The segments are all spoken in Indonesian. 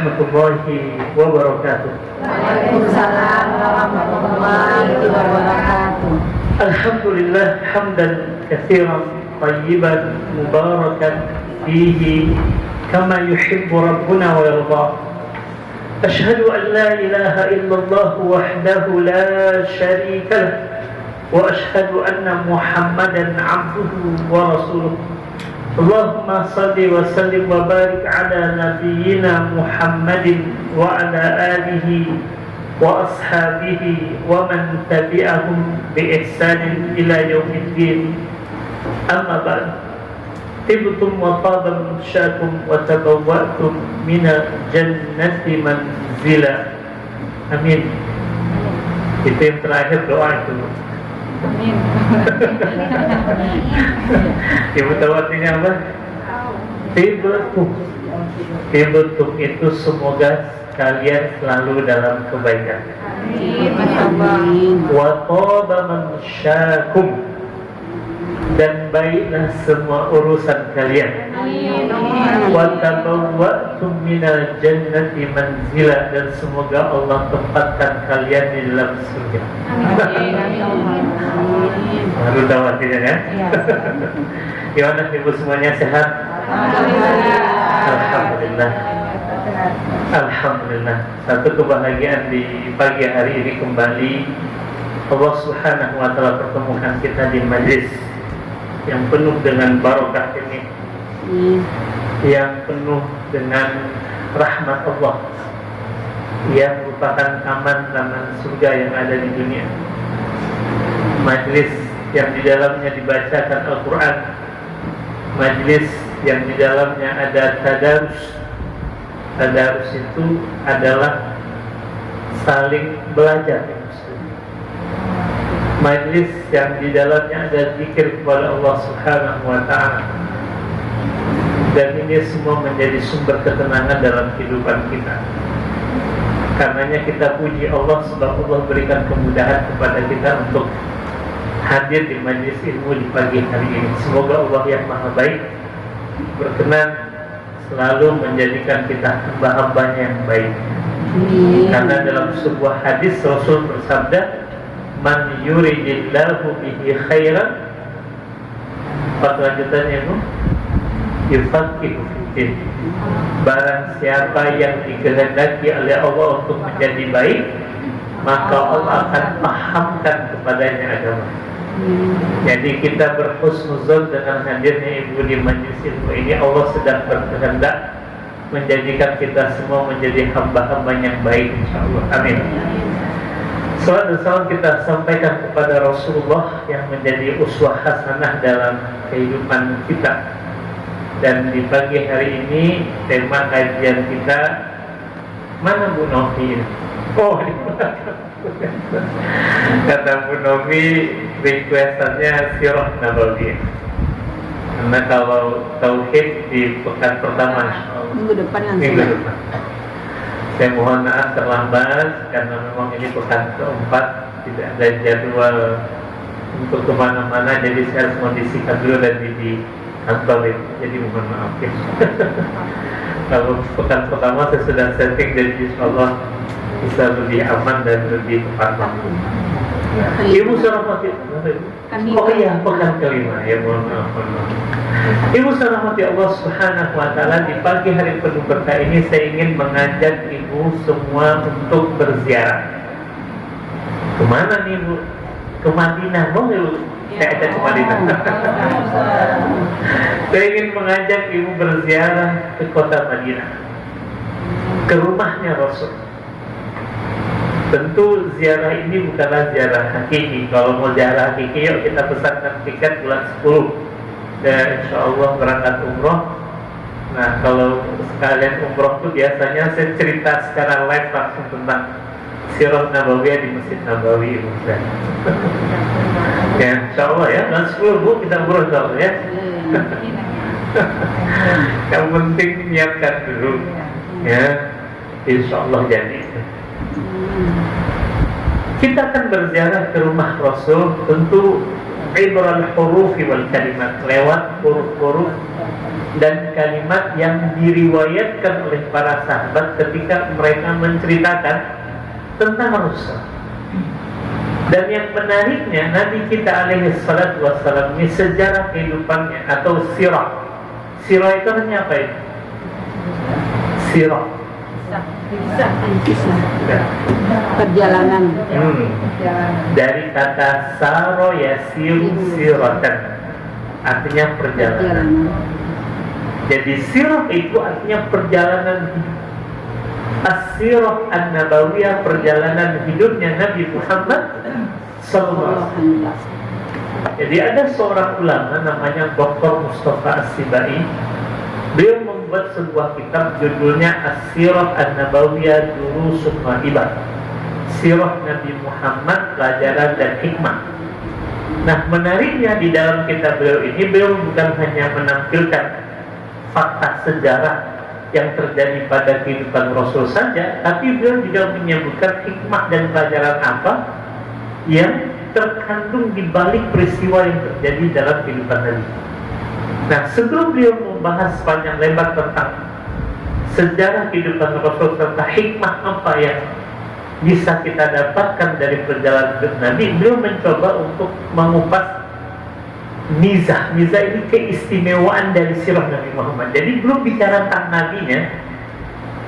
warahmatullahi wabarakatuh. Waalaikumsalam warahmatullahi wabarakatuh. Alhamdulillah hamdan katsiran tayyiban mubarakan fihi kama yuhibbu rabbuna wa yarda. Ashhadu an la ilaha illallah wahdahu la syarika lah wa ashhadu anna Muhammadan abduhu wa rasuluh. Allahumma salli wa sallim wa barik ala nabiyyina Muhammadin wa ala alihi wa ashabihi wa man tabi'ahum bi ihsanin ila yaumiddin. Amma ba'd. Tibtum wa taba mamshakum wa tabawwa'tum minal jannati manzila. Amin. Itu yang terakhir doa itu. Amin. Ibu tahu artinya apa? Tibtum itu semoga kalian selalu dalam kebaikan. Amin. Wa taba mamsyakum, dan baiklah semua urusan kalian. Wa tabawwa'tum minal jannati manzila, dan semoga Allah tempatkan kalian di dalam surga. Baru tahu artinya kan? Gimana ibu semuanya sehat? Alhamdulillah. Alhamdulillah. Satu kebahagiaan di pagi hari ini kembali Allah Subhanahu wa taala pertemukan kita di majlis yang penuh dengan barokah ini, yang penuh dengan rahmat Allah, yang merupakan taman-taman surga yang ada di dunia. Majlis yang di dalamnya dibacakan Al-Quran, majlis yang di dalamnya ada tadarus. Tadarus itu adalah saling belajar. Majlis yang di dalamnya ada zikir kepada Allah Subhanahu wa taala. Dan ini semua menjadi sumber ketenangan dalam kehidupan kita. Karenanya kita puji Allah sebab Allah berikan kemudahan kepada kita untuk hadir di majlis ilmu di pagi hari ini. Semoga Allah yang Maha Baik berkenan selalu menjadikan kita hamba-hambanya yang baik. Karena dalam sebuah hadis Rasul bersabda, man yuridillahu bihi khairan, lanjutannya itu yufaqihu fiddin. Barang siapa yang dikehendaki oleh Allah untuk menjadi baik, maka Allah akan pahamkan kepadanya agama. Jadi kita berhusnuzon dengan hadirnya ibu di majlis ilmu ini. Allah sedang berkehendak menjadikan kita semua menjadi hamba-hamba yang baik, insyaallah. Amin. Salat dan salam kita sampaikan kepada Rasulullah yang menjadi uswah hasanah dalam kehidupan kita. Dan di pagi hari ini tema kajian kita, mana Bu Novi? Oh, di belakang. Kata Bu Novi, requestannya sirah nabawiyah. Karena kalau tauhid di pekan pertama, Minggu depan langsung. minggu depan. Saya mohon maaf terlambat karena memang ini pekan keempat, tidak ada jadwal untuk kemana-mana, jadi saya harus mengisikan dulu dan di kantor itu. Jadi mohon maaf ya. Kalau pekan pertama saya sudah setting, jadi insyaallah bisa lebih aman dan lebih tepat waktu. Ibu sarafati, oh iya, pekan kelima ya, mohon maaf. Ibu sarafati Allah Subhanahu wa taala, di pagi hari penuh berkah ini saya ingin mengajak ibu semua untuk berziarah. Kemana nih Bu? Ke Madinah, boleh Bu? Saya ajak ke Madinah. Saya ingin mengajak ibu berziarah ke kota Madinah, ke rumahnya Rasul. Tentu ziarah ini bukanlah ziarah hakiki. Kalau mau ziarah hakiki, yuk kita pesankan tiket bulan 10 dan insyaallah berangkat umroh. Nah, kalau sekalian umroh tuh biasanya saya cerita secara live langsung tentang sirah nabawiyah di Masjid Nabawi, Ibu. Ya, insyaallah ya, bulan 10 Bu kita umroh insyaallah ya. Yang penting niatkan dulu ya, insyaallah jadi. Kita akan berziarah ke rumah Rasul, tentu ibral hurufi wal kalimat, lewat huruf-huruf dan kalimat yang diriwayatkan oleh para sahabat ketika mereka menceritakan tentang Rasul. Dan yang menariknya, Nabi kita alaihi salatu wassalam ini sejarah kehidupannya atau sirah. Sirah itu artinya apa itu? Sirah. Perjalanan. Dari kata saro yasiru siratan, artinya perjalanan. Jadi sirah itu artinya perjalanan hidup. As-sirah an-nabawiyah, perjalanan hidupnya Nabi Muhammad sallallahu alaihi wasallam. Jadi ada seorang ulama namanya Dr. Mustafa As-Sibai. Beliau membuat sebuah kitab judulnya As-sirah an-nabawiyah durusun wa ibar. Sirah Nabi Muhammad, pelajaran dan hikmah. Nah, menariknya di dalam kitab beliau ini, beliau bukan hanya menampilkan fakta sejarah yang terjadi pada kehidupan Rasul saja, tapi beliau juga menyebutkan hikmah dan pelajaran apa yang terkandung di balik peristiwa yang terjadi dalam kehidupan Nabi. Nah, sebelum beliau membahas panjang lebar tentang sejarah kehidupan Rasul serta hikmah apa yang bisa kita dapatkan dari perjalanan hidup Nabi, beliau mencoba untuk mengupas mizah ini keistimewaan dari sirah Nabi Muhammad. Jadi belum bicara tentang nabinya,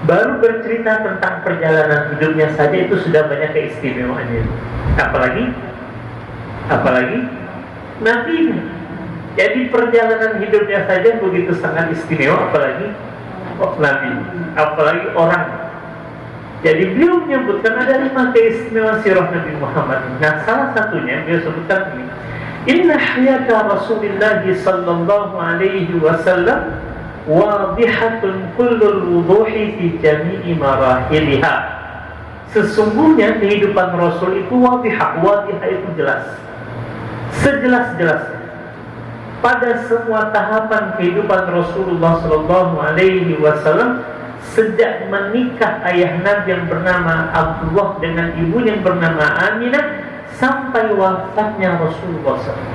baru bercerita tentang perjalanan hidupnya saja itu sudah banyak keistimewaannya. Apalagi nabinya. Jadi perjalanan hidupnya saja begitu sangat istimewa, apalagi nabi, apalagi orang. Jadi beliau menyebutkan ada 5 keistimewaan sirah Nabi Muhammad. Nah, salah satunya beliau sebutkan ini: Inna hayata Rasulullah sallallahu alaihi wasallam wadihatun kullul wuduhi fi jami'i marahiliha. Sesungguhnya kehidupan Rasul itu wadihah itu jelas, sejelas-jelasnya pada semua tahapan kehidupan Rasulullah sallallahu alaihi wasallam, sejak menikah ayah Nabi yang bernama Abdullah dengan ibu yang bernama Aminah sampai wafatnya Rasulullah SAW.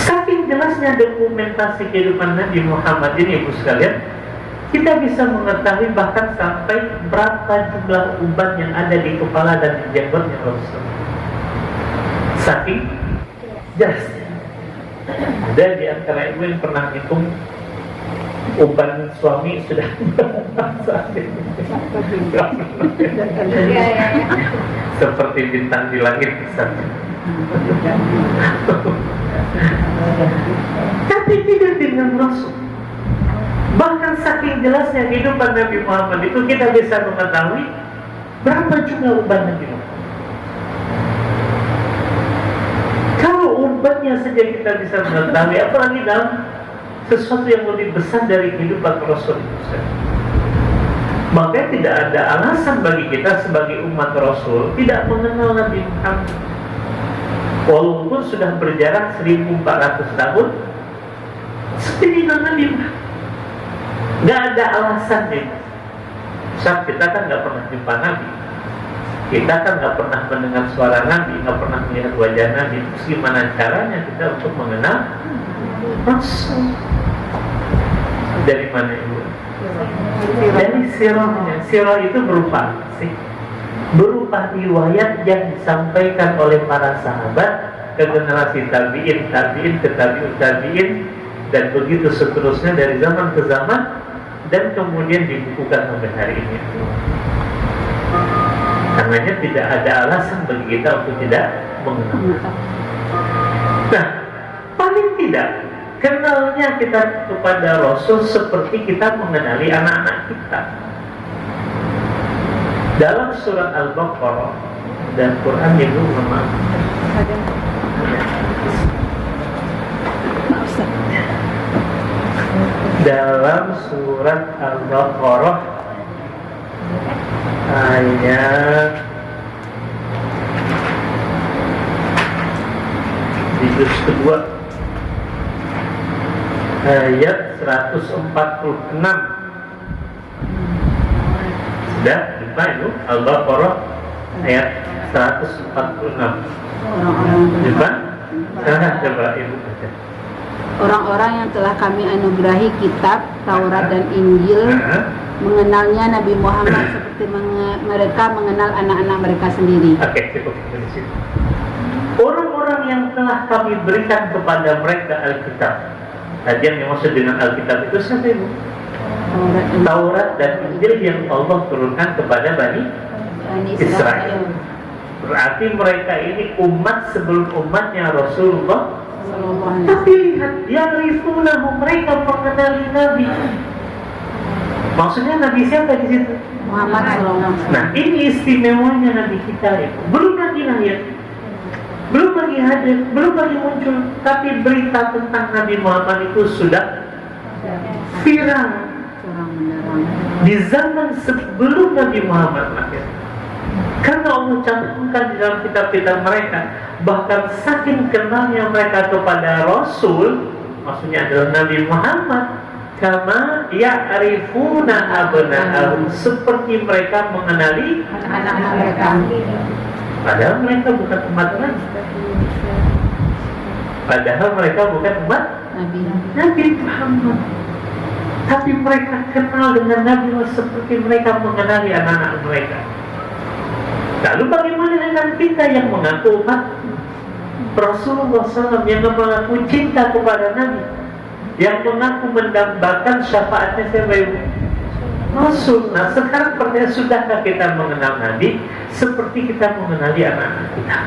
Saking jelasnya dokumentasi kehidupan Nabi Muhammad ini, ibu sekalian, kita bisa mengetahui bahkan sampai berapa jumlah uban yang ada di kepala dan di jenggotnya Rasulullah. Saking jelasnya. Ada di antara ibu yang pernah hitung uban suami sudah seperti bintang di langit misalnya. Tapi tidak dengan Rasul. Bahkan saking jelasnya kehidupan Nabi Muhammad itu, kita bisa mengetahui berapa jumlah uban Nabi Muhammad. Kalau ubannya saja kita bisa mengetahui, apalagi dalam sesuatu yang lebih besar dari kehidupan Rasul itu. Maka tidak ada alasan bagi kita sebagai umat Rasul tidak mengenal Nabi Muhammad. Walaupun sudah berjarak 1400 tahun seperti Nabi Muhammad, nggak ada alasan nih. Saat kita kan nggak pernah jumpa Nabi, kita kan nggak pernah mendengar suara Nabi, nggak pernah melihat wajah Nabi. Terus gimana caranya kita untuk mengenal Rasul? Dari mana ibu? Dari sirahnya. Sirah itu berupa riwayat yang disampaikan oleh para sahabat ke generasi tabi'in ke tabi'in, dan begitu seterusnya dari zaman ke zaman, dan kemudian dibukukan sampai hari ini. Karenanya tidak ada alasan bagi kita untuk tidak mengenal. Nah, paling tidak kenalnya kita kepada Rasul seperti kita mengenali anak-anak kita. Dalam surat Al-Baqarah dan Quran Ibu memang dalam surat Al-Baqarah ayat di juz kedua ayat 146. Sudah lupa itu Al-Baqarah ayat 146. Lupa? Coba ibu baca. orang-orang yang telah kami anugerahi kitab Taurat dan Injil mengenalnya Nabi Muhammad seperti mereka mengenal anak-anak mereka sendiri. Oke, cukup di situ. Orang-orang yang telah kami berikan kepada mereka Alkitab. Tadi yang dimaksud dengan Alkitab itu siapa ibu? Taurat dan Injil yang Allah turunkan kepada Bani Israel. Berarti mereka ini umat sebelum umatnya Rasulullah. Tapi lihat, ya'rifunahu, mereka mengenali Nabi. Maksudnya Nabi siapa di situ? Muhammad SAW. Nah, ini istimewanya Nabi kita itu. Belum lagi lahir, belum lagi hadir, belum lagi muncul, tapi berita tentang Nabi Muhammad itu sudah viral di zaman sebelum Nabi Muhammad lahir. Karena Allah cantumkan di dalam kitab-kitab mereka, bahkan saking kenalnya mereka kepada Rasul, maksudnya adalah Nabi Muhammad, kama ya'rifuna abna'ahum, seperti mereka mengenali anak-anak mereka. Padahal mereka bukan umat Nabi. Padahal mereka bukan umat Nabi Muhammad. Tapi mereka kenal dengan Nabi seperti mereka mengenali anak-anak mereka. Lalu bagaimana dengan kita yang mengaku umat Rasulullah SAW, yang mengaku cinta kepada Nabi, yang mengaku mendambakan syafaatnya sebagai Rasul? Nah, sekarang pertanyaan, sudahkah kita mengenal Nabi seperti kita mengenali anak-anak kita?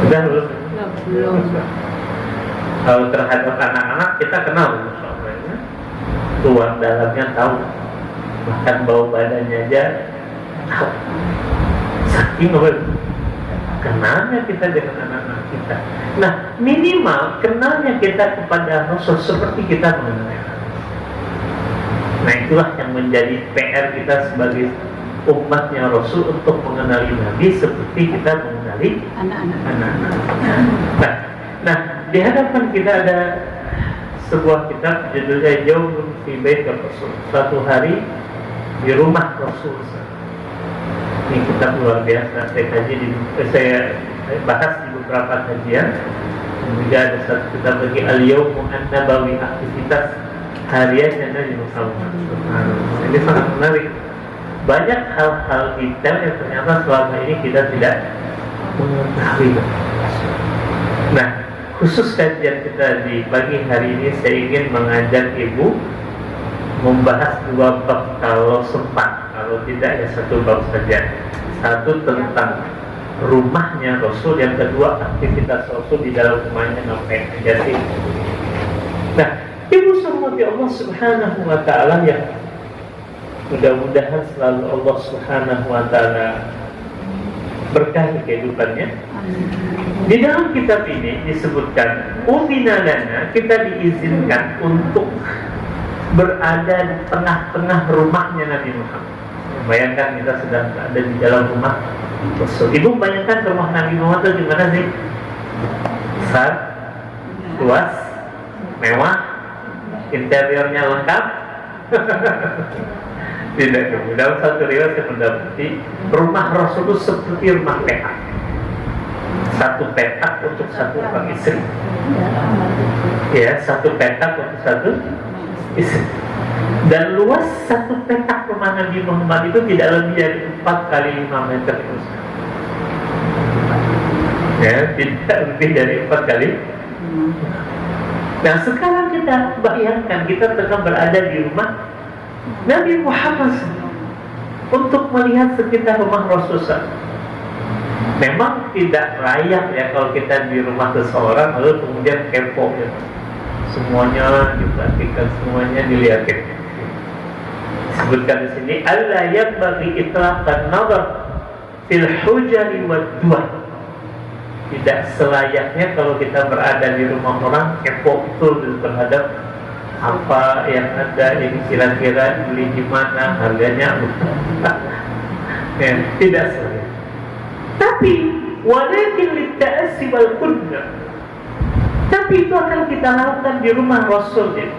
Sudah belum? Belum. Kalau terhadap anak-anak kita kenal, luar dalamnya tahu, bahkan bau badannya aja tahu. Saking kenalnya kita dengan anak-anak kita. Nah, minimal kenalnya kita kepada Rasul seperti kita mengenal. Nah, itulah yang menjadi PR kita sebagai umatnya Rasul, untuk mengenali Nabi seperti kita mengenali anak-anak. Nah, di hadapan kita ada sebuah kitab judulnya Yaumun fi Bait Rasul, suatu hari di rumah Rasul. Ini kitab luar biasa, saya bahas di beberapa kajian. Juga ada satu kitab lagi, Al-Yawmu An-Nabawi, aktivitas hariannya Nabi Muhammad. Ini sangat menarik. Banyak hal-hal detail yang ternyata selama ini kita tidak mengetahui. Nah, khusus kajian kita di pagi hari ini, saya ingin mengajak ibu membahas dua bab kalau sempat, kalau tidak ya satu bab saja. Satu tentang rumahnya Rasul, yang kedua aktivitas Rasul di dalam rumahnya, ngapain aja sih. Nah, ibu hormati Allah Subhanahu wa ta'ala, yang mudah-mudahan selalu Allah Subhanahu wa ta'ala berkahi kehidupannya. Di dalam kitab ini disebutkan, "Udhina lana", kita diizinkan untuk berada di tengah-tengah rumahnya Nabi Muhammad. Bayangkan kita sedang ada di dalam rumah Rasul. Ibu bayangkan rumah Nabi Muhammad itu gimana sih? Besar, luas, mewah, interiornya lengkap. Tidak, dalam satu riwayat saya mendapati rumah Rasul itu seperti rumah petak. Satu petak untuk satu orang istri. Ya, satu petak untuk satu istri. Dan luas satu petak rumah Nabi Muhammad itu tidak lebih dari 4 kali 5 meter. Ya, tidak lebih dari 4 kali. Nah, sekarang kita bayangkan kita tengah berada di rumah Nabi Muhammad untuk melihat sekitar rumah Rasulullah. Memang tidak layak ya kalau kita di rumah seseorang lalu kemudian kepo ya. Semuanya diperhatikan, semuanya dilihatin. Disebutkan di sini, alla yanbaghi itlaqan nazar fil hujari wad duar. Tidak selayaknya kalau kita berada di rumah orang kepo betul terhadap apa yang ada, ini kira-kira beli di mana, harganya ya, tidak selayaknya. Tapi walakin litta'assi wal qudna, tapi itu akan kita lakukan di rumah Rasul ya.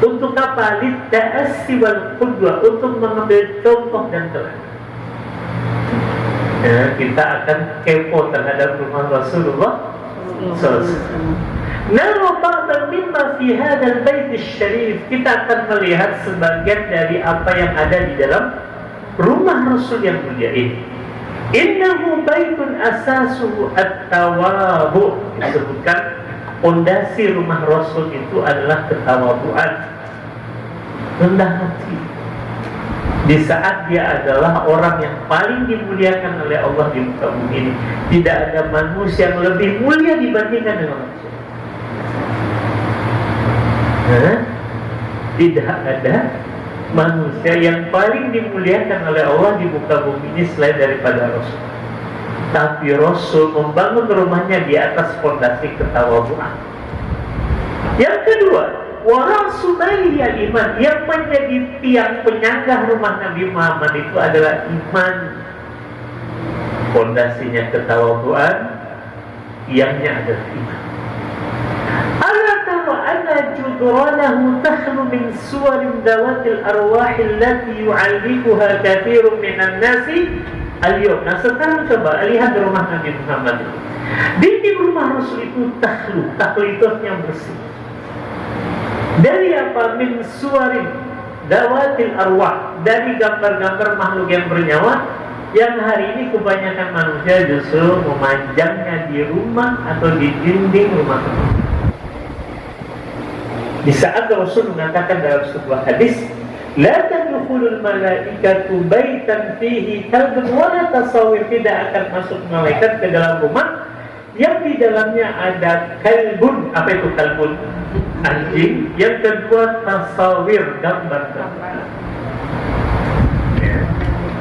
Untuk apa? Litta'assi wal qudwa, untuk mengambil contoh dan teladan. Ya, kita akan kepo terhadap rumah Rasulullah Nara ba'dan mimma fi hadzal bait syarif, kita akan melihat sebagian dari apa yang ada di dalam rumah Rasul yang mulia ini. Innahu baitun asasuhu at-tawabu, disebutkan pondasi rumah Rasul itu adalah ketawabuan, rendah hati. Di saat dia adalah orang yang paling dimuliakan oleh Allah di muka bumi ini, tidak ada manusia yang lebih mulia dibandingkan dengan Rasul. Tidak ada manusia yang paling dimuliakan oleh Allah di muka bumi ini selain daripada Rasul. Tapi Rasul membangun rumahnya di atas fondasi ketawabuan. Yang kedua, warasumali iman, yang menjadi tiang penyangga rumah Nabi Muhammad itu adalah iman. Fondasinya ketawabuan, tiangnya adalah iman. Ala tara anna judranahu takhlu min suwarin dawatil arwahil lati yu'allikuha kathirun minan nasi al-yawm. Nah, sekarang coba lihat rumah Nabi Muhammad itu. Dinding rumah Rasul itu takhlu itu yang bersih. Dari apa? Min suwarin dawatil arwah, dari gambar-gambar makhluk yang bernyawa yang hari ini kebanyakan manusia justru memanjangnya di rumah atau di dinding rumah. Di saat Rasul mengatakan dalam sebuah hadis, la tadkhulul malaikatu baitan fihi kalbun wa la tasawir, tidak akan masuk malaikat ke dalam rumah yang di dalamnya ada kalbun. Apa itu kalbun? Anjing. Yang kedua tasawir, gambar-gambar. Ya.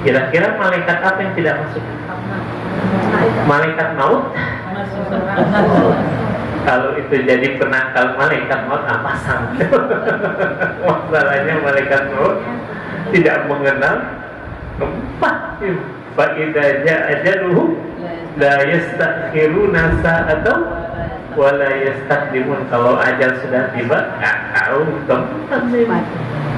Kira-kira malaikat apa yang tidak masuk? Malaikat maut? Kalau itu jadi penangkal malaikat maut, apa sangka? Masalahnya malaikat maut tidak mengenal tempat. Fa'idha ja'ajaluhu la yastakhiruna sa'atan wa la yastaqdimun. Kalau ajal sudah tiba, nggak tahu tempat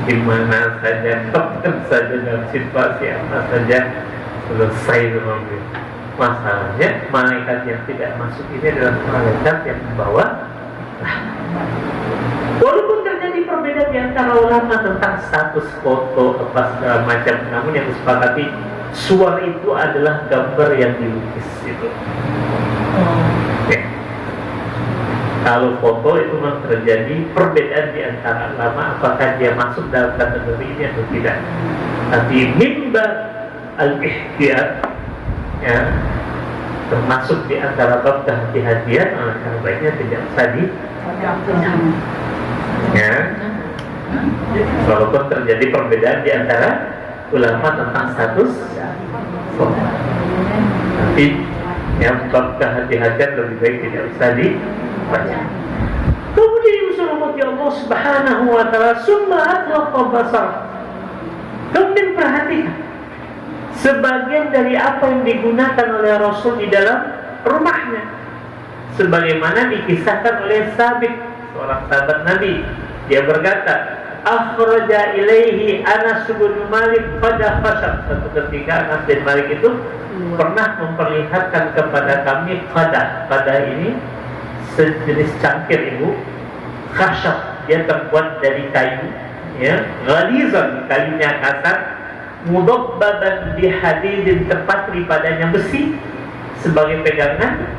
di mana saja, kapan saja, dalam situasi apa saja selesai semuanya. Masalahnya malaikat yang tidak masuk ini adalah malaikat yang membawa rahmat. Walaupun terjadi perbedaan di antara ulama tentang status foto apa segala macam, namun yang disepakati suara itu adalah gambar yang dilukis itu. Okay. Kalau foto itu memang terjadi perbedaan di antara ulama apakah dia masuk dalam kategori ini atau tidak. Tapi mimba al-ihtiyat, ya, termasuk di antara bab kehati-hatian, yang baiknya tidak usah di, ya, walaupun terjadi perbedaan di antara ulama tentang status, tapi yang bab kehati-hatian lebih baik tidak usah dibaca. Kemudian usulumati Allah Subhanahu wa Ta'ala, summa atlaqa basar. Kemudian perhatikan sebagian dari apa yang digunakan oleh Rasul di dalam rumahnya, sebagaimana dikisahkan oleh Sabit, seorang sahabat Nabi. Dia berkata, akhraja ilaihi Anas bin Malik pada khashab. Satu ketika Anas bin Malik itu pernah memperlihatkan kepada kami qadah ini sejenis cangkir ibu, khashab, dia terbuat dari kayu, ya, ghalizan, kayunya kasar, mudabbaban bihadidin, terpatri padanya besi sebagai pegangan,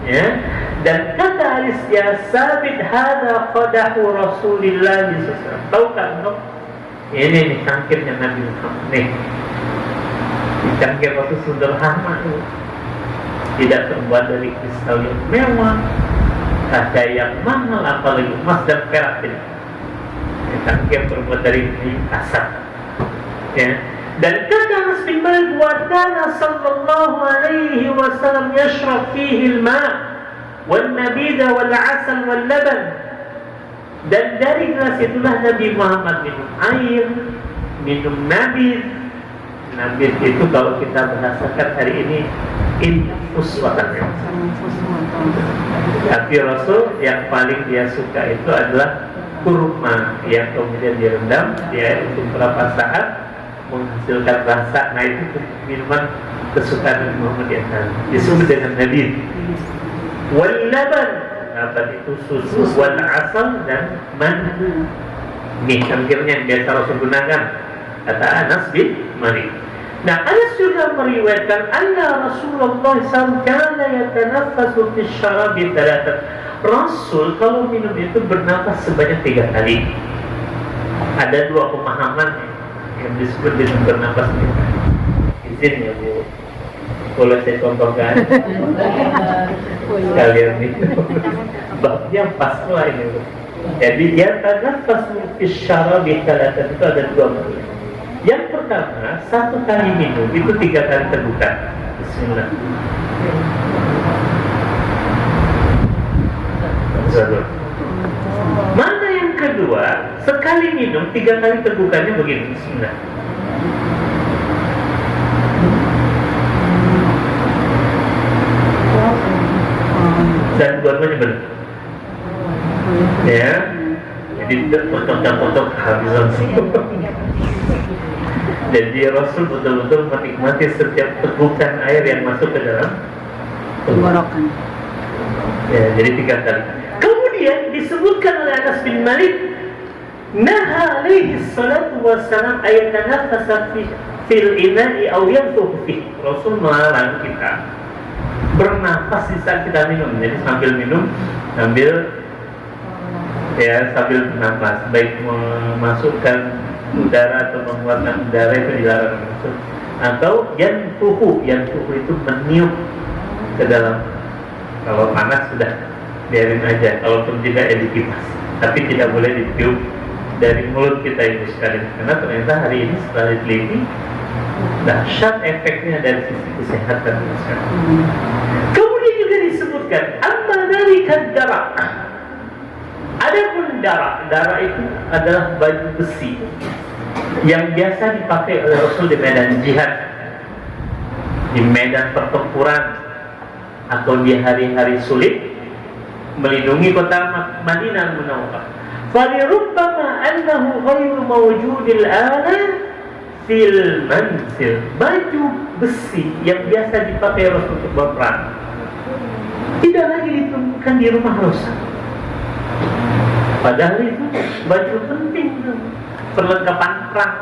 ya. Dan kata Alisya, Sabit hada qadahu Rasulillah SAW. Tahukah engkau? Ini nih cangkirnya Nabi Muhammad. Nih, cangkir Rasul sederhana, tidak terbuat dari kristal yang mewah, kaca yang mahal, apalagi emas dan perak. Cangkir terbuat dari kayu kasar, ya. Dan kata Anas bin Malik, wa kana sallallahu alaihi wasallam yashrab fihi al-ma' wal nabida wal 'asal wal laban. Dan dari gelas itulah Nabi Muhammad minum air, minum nabid. Nabid itu kalau kita bahasakan hari ini infus waternya. Tapi Rasul yang paling dia suka itu adalah kurma yang kemudian direndam dia untuk beberapa saat menghasilkan rasa. Nah, itu minuman kesukaan Nabi Muhammad yang disebut dengan nabid. wal laban, laban itu susu, wal asal dan madu. Ini hampirnya yang biasa Rasul gunakan, kata Anas bin Malik. Nah, Anas juga meriwayatkan anna Rasulullah SAW kana yatanaffasu fi syarabi thalathat. Rasul kalau minum itu bernafas sebanyak 3 kali. Ada 2 pemahaman yang disebut dengan bernafas 3 kali. Izin ya Bu, boleh saya contohkan? Kalian minum, babnya pas lah ini Bu. Jadi yatanaffasu fi syarabi thalathat itu ada 2 makna. Yang pertama, 1 kali minum itu 3 kali tegukan. Bismillah. Mana yang kedua, sekali minum 3 kali tegukannya begini. Bismillah. Dan dua-duanya benar. Ya. Jadi potong-potong kehabisan sih. Jadi Rasul betul-betul menikmati setiap tegukan air yang masuk ke dalam tenggorokan. Ya, jadi 3 kali. Kemudian disebutkan oleh Anas bin Malik, naha alaihi salatu wassalam ayatanafasa fil ina'i aw yanfuhu fi. Rasul melarang kita bernafas di saat kita minum. Jadi sambil minum, sambil bernafas, baik memasukkan udara atau mengeluarkan udara itu dilarang masuk, atau yanfuhu itu meniup ke dalam. Kalau panas sudah biarin aja, kalaupun tidak ya dikipas, tapi tidak boleh ditiup dari mulut kita itu sekali, karena ternyata hari ini setelah diteliti dahsyat efeknya dari sisi kesehatan. Kemudian juga disebutkan amma dari darah. Adapun darah itu adalah baju besi yang biasa dipakai oleh Rasul di medan jihad, di medan pertempuran, atau di hari-hari sulit melindungi kota Madinah Munawwarah. Falirubbama annahu ghairu mawjudil ana fil manzil. Baju besi yang biasa dipakai Rasul untuk berperang tidak lagi ditemukan di rumah Rasul. Padahal itu baju penting, perlengkapan perang.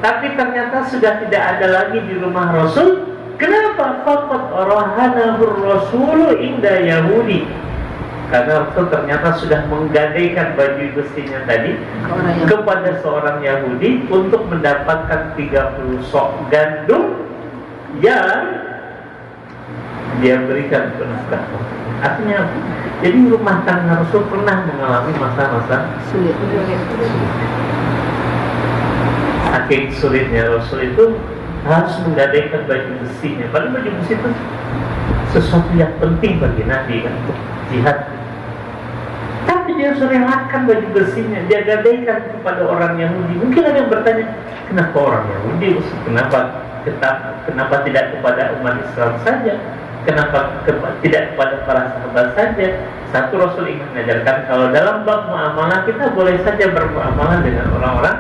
Tapi ternyata sudah tidak ada lagi di rumah Rasul. Kenapa? Faqad rahanahu Rasul inda Yahudi. Karena Rasul ternyata sudah menggadaikan baju besinya tadi kepada seorang Yahudi untuk mendapatkan 30 sok gandum yang dia berikan ke nafkah. Artinya, jadi rumah tangga Rasul pernah mengalami masa-masa sulit. Saking sulitnya Rasul itu harus menggadaikan baju besinya. Padahal baju besi itu sesuatu yang penting bagi Nabi kan, untuk jihad. Tapi dia harus relakan baju besinya, dia gadaikan kepada orang Yahudi. Mungkin ada yang bertanya, kenapa orang Yahudi? Kenapa tidak kepada umat Islam saja? Kenapa tidak kepada para sahabat saja? Satu, Rasul ingin mengajarkan kalau dalam bab muamalah kita boleh saja bermuamalah dengan orang-orang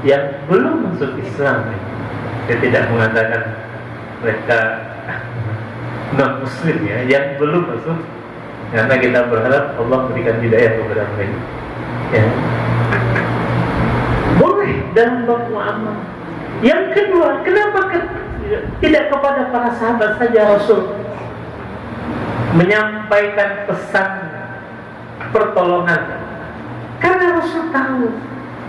yang belum masuk Islam. Dia tidak mengatakan mereka non Muslim ya, yang belum masuk, karena kita berharap Allah berikan hidayah kepada mereka. Ya. Boleh dalam bab muamalah. Yang kedua, kenapa tidak kepada para sahabat saja Rasul menyampaikan pesan pertolongan? Karena Rasul tahu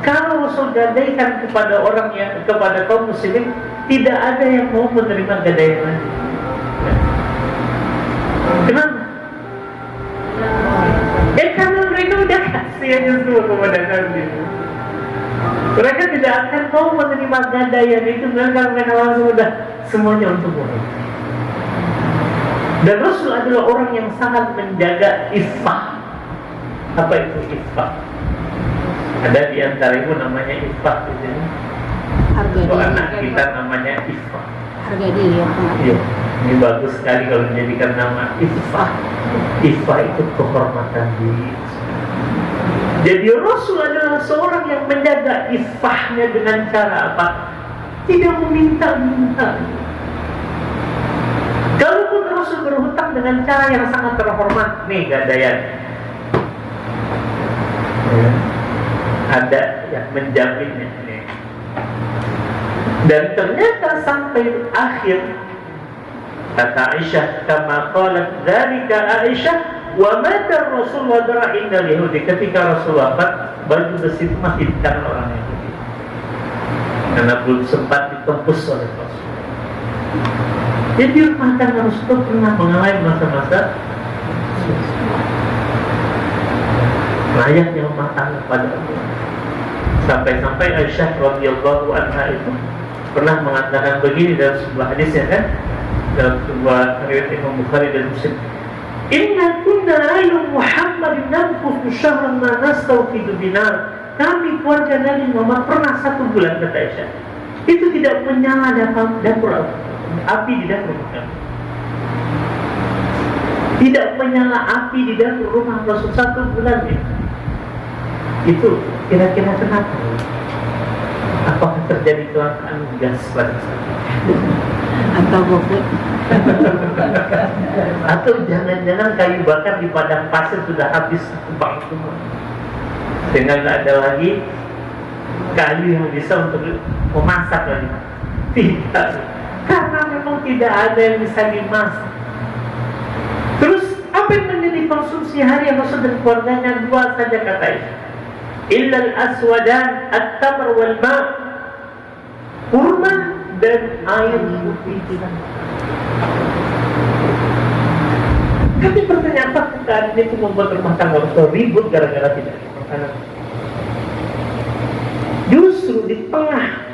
kalau Rasul gadaikan kepada orang yang, kepada kaum muslimin, tidak ada yang mau menerima gadaian lagi. Kenapa? Karena mereka udah kasih aja semua kepada Nabi. Mereka tidak akan mau menerima gadaian itu, mereka langsung udah semuanya untuk mereka. Dan Rasul adalah orang yang sangat menjaga iffah. Apa itu iffah? Ada di antara ibu namanya iffah di sini. Harga diri. Anak kita namanya iffah. Harga diri ya. Iya. Ini bagus sekali kalau menjadikan nama iffah. Iffah itu kehormatan diri. Jadi Rasul adalah seorang yang menjaga iffahnya dengan cara apa? Tidak meminta-minta. Kalaupun Rasul berhutang dengan cara yang sangat terhormat. Nih gadaian. Ya. Ada yang menjaminnya. Nih. Dan ternyata sampai akhir kata Aisyah, kama qalat dzalika Aisyah wa mata Rasul wa dara'inna Yahudi. Ketika Rasul wafat, baju besi itu masih di tangan orang Yahudi karena belum sempat ditembus oleh Rasul. Jadi rumah tangga Rasul pernah mengalami masa-masa layaknya rumah tangga pada Allah. Sampai-sampai Aisyah radhiyallahu anha itu pernah mengatakan begini dalam sebuah hadisnya kan, dalam sebuah riwayat Imam Bukhari dan Muslim, inna kunna alu Muhammadin nanfusu syahran ma nastawfidu dinar. Kami keluarga Nabi Muhammad pernah 1 bulan, kata Aisyah, itu tidak menyala dapur api di dapur kami. Tidak menyala api di dapur rumah Rasul 1 bulan ya. Itu kira-kira kenapa? Apakah terjadi kecelakaan gas pada saat itu? Atau bokeh? Atau jangan-jangan kayu bakar di padang pasir sudah habis bang semua, sehingga nggak ada lagi kayu yang bisa untuk memasak lagi. Tidak, karena memang tidak ada yang bisa dimasak. Terus apa yang menjadi konsumsi harian Rasul dan keluarganya? 2 saja kata Aisyah, illal aswadan at-tamr wal ma', kurma dan air putih. Tapi pertanyaan apakah ini itu membuat rumah tangga Rasul ribut gara-gara tidak ada makanan? Justru di tengah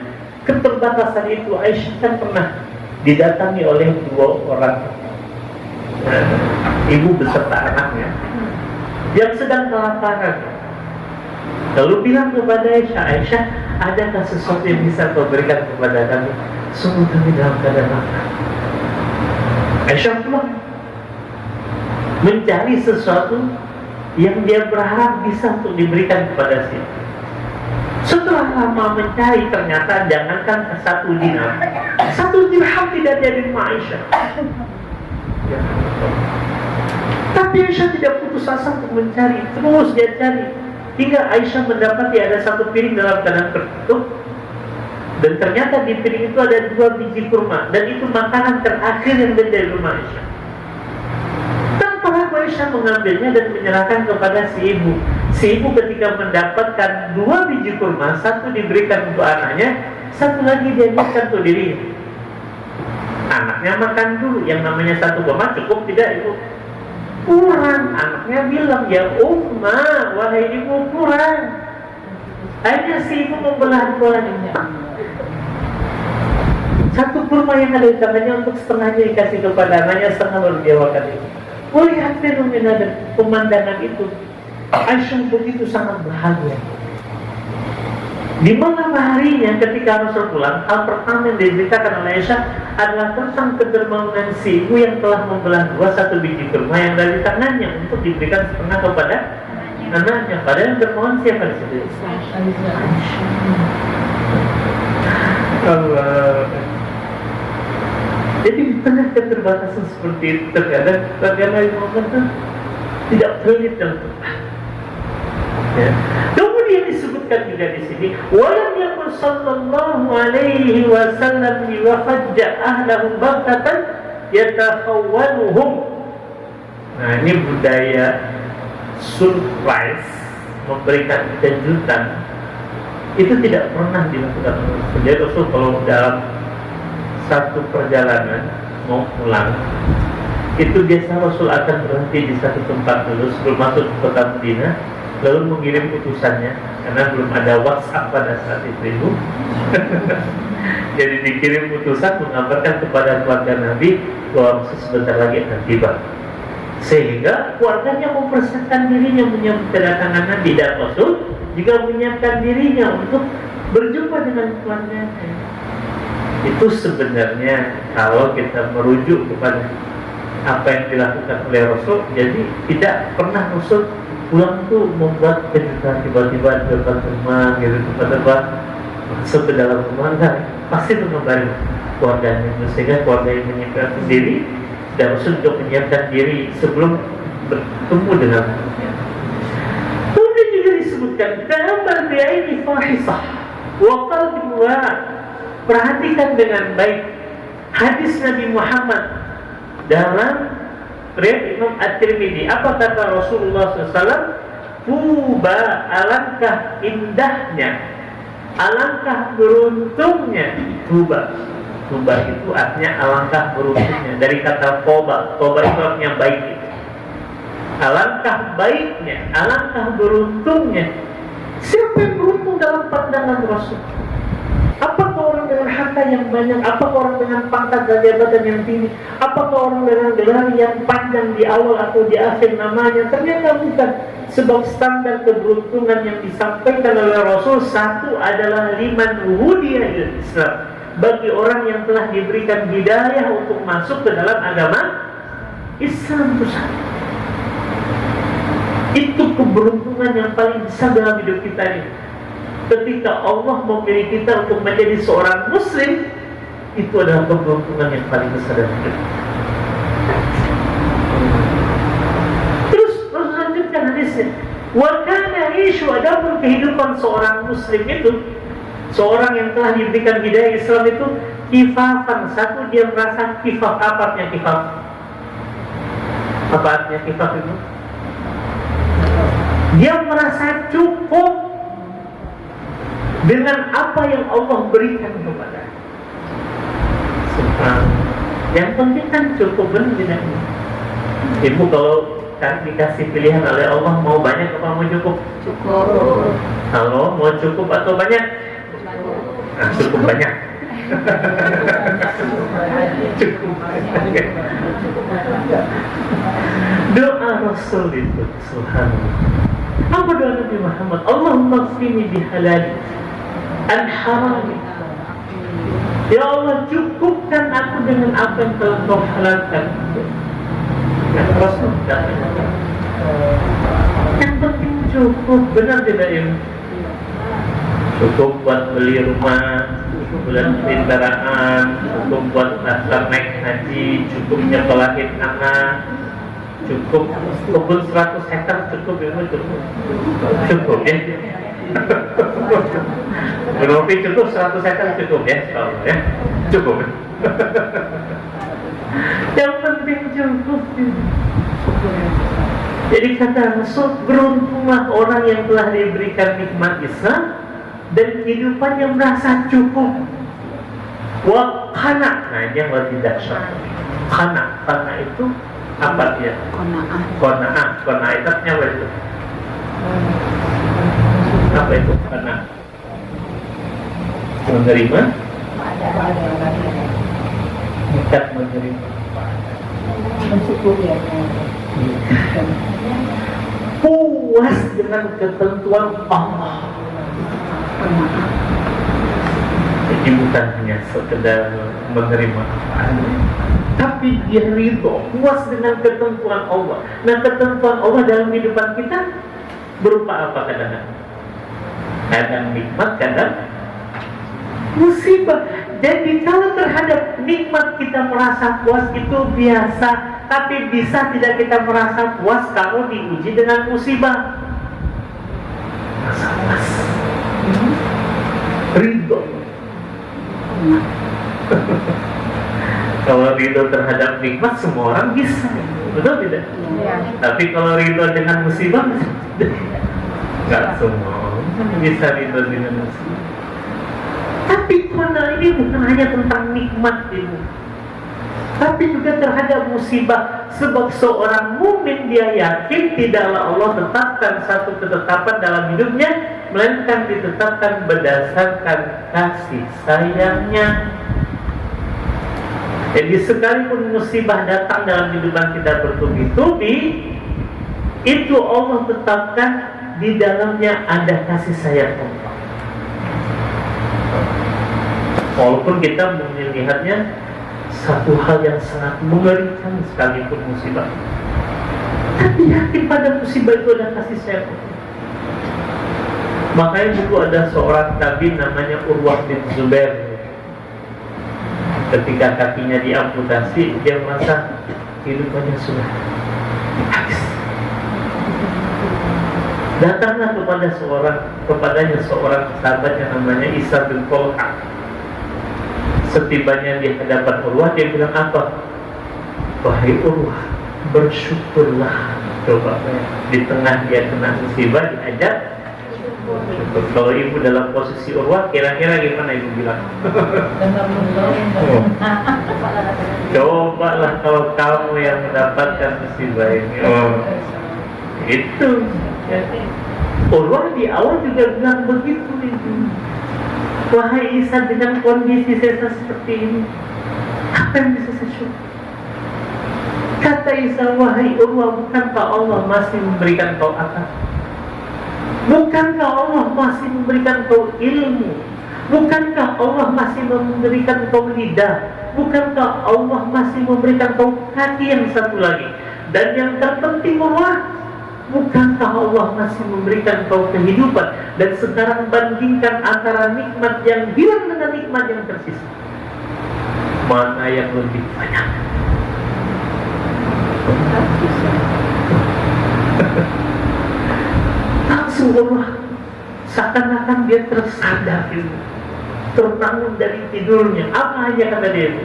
keterbatasan itu, Aisyah kan pernah didatangi oleh 2 orang, ibu beserta anaknya yang sedang kelaparan. Lalu bilang kepada Aisyah, Aisyah, adakah sesuatu yang bisa kau berikan kepada kami? Sungguh kami dalam keadaan lapar. Aisyah pulang mencari sesuatu yang dia berharap bisa untuk diberikan kepada si. Setelah lama mencari, ternyata jangankan 1 dinar, 1 dirham tidak ada di rumah Aisyah. Ya. Tapi Aisyah tidak putus asa untuk mencari, terus dia cari hingga Aisyah mendapati ada 1 piring dalam keadaan tertutup, dan ternyata di piring itu ada 2 biji kurma, dan itu makanan terakhir yang ada di rumah Aisyah. Tanpa ragu Aisyah mengambilnya dan menyerahkan kepada si ibu. Si ibu ketika mendapatkan 2 biji kurma, 1 diberikan untuk anaknya, 1 lagi dia berikan untuk dirinya. Anaknya makan dulu, yang namanya 1 kurma cukup tidak ibu? Kurang. Anaknya bilang, ya Umma, wahai ibu, kurang. Akhirnya si ibu membelah duanya. 1 kurma yang ada di tangannya untuk setengahnya dikasih kepada anaknya, setengah baru dia makan itu. Melihat fenomena dan pemandangan itu, Aisyah begitu sangat bahagia. Di malam harinya ketika Rasul pulang, hal pertama yang diberitakan oleh Aisyah adalah tentang kedermawanan si ibu yang telah membelah 1 biji kurma yang dari tangannya untuk diberikan setengah kepada anaknya. Padahal yang dermawan siapa di situ? Allah. Jadi di tengah keterbatasan seperti itu, terkadang Nabi Muhammad tidak pelit dalam bertahan. Ya. Kemudian disebutkan juga di sini, walam yakun sallallahu alaihi wasallam liwafajja ahlahum baghtatan yatakhawwanuhum. Nah, ini budaya surprise, memberikan kejutan, itu tidak pernah dilakukan oleh Rasul. Jadi Rasul kalau dalam satu perjalanan mau pulang, itu biasa Rasul akan berhenti di satu tempat dulu sebelum masuk ke kota Madinah, lalu mengirim utusannya, karena belum ada WhatsApp pada saat itu ibu. Jadi dikirim utusan mengabarkan kepada keluarga Nabi bahwa sebentar lagi akan tiba, sehingga keluarganya mempersiapkan dirinya menyambut kedatangan Nabi, dan Rasul juga menyiapkan dirinya untuk berjumpa dengan keluarganya. Itu sebenarnya kalau kita merujuk kepada apa yang dilakukan oleh Rasul, jadi tidak pernah Rasul pulang tuh membuat kejutan tiba-tiba di depan rumah gitu, tiba-tiba masuk ke dalam rumah, enggak, pasti itu mengabari keluarganya, sehingga keluarga yang menyiapkan sendiri dan Rasul juga menyiapkan diri sebelum bertemu dengan kemudian juga disebutkan ta'amal bi'aini fahisah wa qalbin wa'ad. Perhatikan dengan baik hadis Nabi Muhammad dalam riwayat Imam At-Tirmidzi. Apa kata Rasulullah SAW? Tuba, alangkah indahnya, alangkah beruntungnya. Tuba itu artinya alangkah beruntungnya, dari kata toba itu artinya baik itu. Alangkah baiknya, alangkah beruntungnya. Siapa yang beruntung dalam pandangan Rasul? Apakah orang dengan harta yang banyak? Apakah orang dengan pangkat dan jabatan yang tinggi? Apakah orang dengan gelar yang panjang di awal atau di akhir namanya? Ternyata bukan. Sebab standar keberuntungan yang disampaikan oleh Rasul, satu adalah liman hudiya Islam, bagi orang yang telah diberikan hidayah untuk masuk ke dalam agama Islam. Itu keberuntungan yang paling besar dalam hidup kita ini. Ketika Allah memilih kita untuk menjadi seorang muslim, itu adalah keberuntungan yang paling besar dalam hidup. Terus Rasul lanjutkan hadisnya, wa kana isyu, adapun kehidupan seorang muslim itu, seorang yang telah diberikan hidayah Islam itu, kifafan. Satu, dia merasa kifaf. Apa artinya kifaf? Apa artinya kifaf itu? Dia merasa cukup dengan apa yang Allah berikan kepada. Yang penting kan cukup, benar tidak? Ibu kalau dikasih pilihan oleh Allah, mau banyak apa mau cukup? Cukup. Kalau mau cukup atau banyak? Nah, cukup banyak. Cukup banyak. Doa Rasul itu, subhanallah. Apa doa Nabi Muhammad? Allahumma qfini bihalali an harami. Ya Allah, cukupkan aku dengan apa yang telah Kau halalkan. Yang Rasul katakan, yang penting cukup, benar tidak ini? Cukup buat beli rumah, cukup buat kendaraan, cukup buat daftar naik haji, cukup nyekolahin anak, cukup kebun 100 hektar, cukup ya, cukup ya. Berarti cukup 100 hektar cukup ya, ya, cukup. Yang penting cukup. Jadi kata Rasul, beruntunglah orang yang telah diberikan nikmat Islam dan kehidupannya merasa cukup. Wa qana, nah ini yang lebih dahsyat. Qana itu apa dia? Qanaah itu artinya apa itu? Apa itu qanaah? Menerima? Bukan menerima. Mensyukuri ya. Puas dengan ketentuan Allah. Jadi bukan hanya sekedar menerima, tapi dia ridho, puas dengan ketentuan Allah. Nah, ketentuan Allah dalam kehidupan kita berupa apa kadang-kadang? Kadang nikmat, kadang musibah. Jadi kalau terhadap nikmat kita merasa puas itu biasa, tapi bisa tidak kita merasa puas kalau diuji dengan musibah. Merasa puas, ridho. Kalau ridho terhadap nikmat semua orang bisa, betul tidak? Ya. Tapi kalau ridho dengan musibah, nggak semua orang bisa ridho dengan musibah. Tapi karena ini bukan hanya tentang nikmat itu, tapi juga terhadap musibah. Sebab seorang mukmin dia yakin tidaklah Allah tetapkan satu ketetapan dalam hidupnya, melainkan ditetapkan berdasarkan kasih sayangnya. Jadi sekalipun musibah datang dalam kehidupan kita bertubi-tubi, itu Allah tetapkan di dalamnya ada kasih sayang Allah. Walaupun kita melihatnya satu hal yang sangat mengerikan sekalipun musibah, tapi yakin pada musibah itu ada kasih sayang Allah. Makanya dulu ada seorang tabi namanya Urwah bin Zubair. Ketika kakinya diamputasi, dia merasa kehidupannya sudah habis. Datanglah kepadanya seorang sahabat yang namanya Isa bin Tolha. Setibanya di hadapan Urwah, dia bilang apa? Wahai Urwah, bersyukurlah. Coba di tengah dia kena musibah diajak syukur. Kalau ibu dalam posisi Urwah, kira-kira gimana ibu bilang? Cobalah kalau kamu yang mendapatkan musibah ini. Itu ya. Urwah di awal juga bilang begitu itu. Wahai Isa, dengan kondisi saya seperti ini, apa yang bisa saya syukur? Kata Isa, wahai Urwah, bukankah Allah masih memberikan kau akal? Bukankah Allah masih memberikan kau ilmu? Bukankah Allah masih memberikan kau lidah? Bukankah Allah masih memberikan kau kaki yang satu lagi? Dan yang terpenting, Urwah, bukankah Allah masih memberikan kau kehidupan? Dan sekarang bandingkan antara nikmat yang hilang dengan nikmat yang tersisa, mana yang lebih banyak? Langsung Allah seakan-akan dia tersadar itu, terbangun dari tidurnya. Apa aja kata dia itu?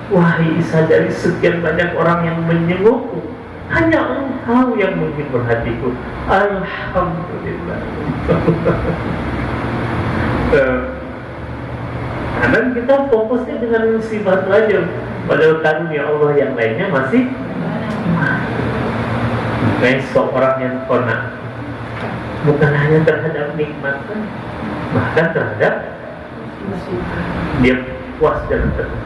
Wahai Isa, dari sekian banyak orang yang menyengukku, hanya engkau yang menghibur hatiku. Alhamdulillah. Karena kita fokusnya dengan musibah itu aja, padahal karunia Allah yang lainnya masih. Kayak seorang yang kona, bukan hanya terhadap nikmat, bahkan terhadap dia puas dan tenang.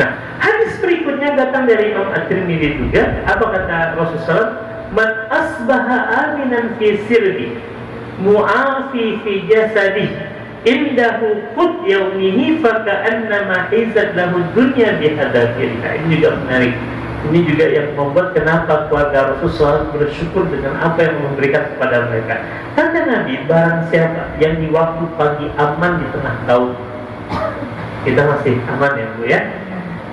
Nah, hadis berikutnya datang dari Imam At-Tirmidzi juga. Apa kata Rasulullah? Man asbaha aminan fi sirbi, mu'afi fi jasadi, indahu qut yaumihi faka'annama hizat lahu dunya bihadafirha. Ini juga menarik. Ini juga yang membuat kenapa keluarga Rasulullah bersyukur dengan apa yang memberikan kepada mereka. Kata Nabi, barang siapa yang di waktu pagi aman di tengah tahun, kita masih aman ya Bu ya.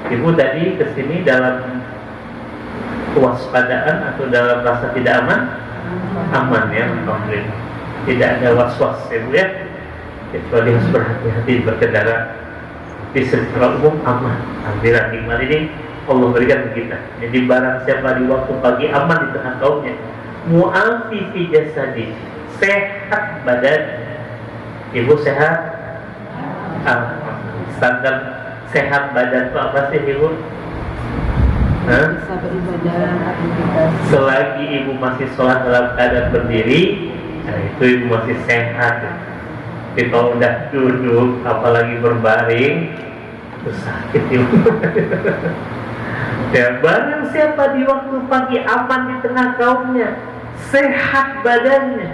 Ibu tadi kesini dalam kewaspadaan atau dalam rasa tidak aman? Aman ya, alhamdulillah. Tidak ada was-was ya Bu ya. Kecuali harus berhati-hati berkendara. Di secara umum aman. Alhamdulillah, nikmat ini Allah berikan ke kita. Jadi barang siapa di waktu pagi aman di tengah kaumnya, mu'afi fi jasadi, sehat badan. Ibu sehat? Standar sehat badan itu apa sih Ibu? Bisa beribadah, aktivitas. Selagi ibu masih sholat dalam keadaan berdiri, nah itu ibu masih sehat. Tapi kalau udah duduk, apalagi berbaring, itu sakit ibu. Ya, barang siapa di waktu pagi aman di tengah kaumnya, sehat badannya,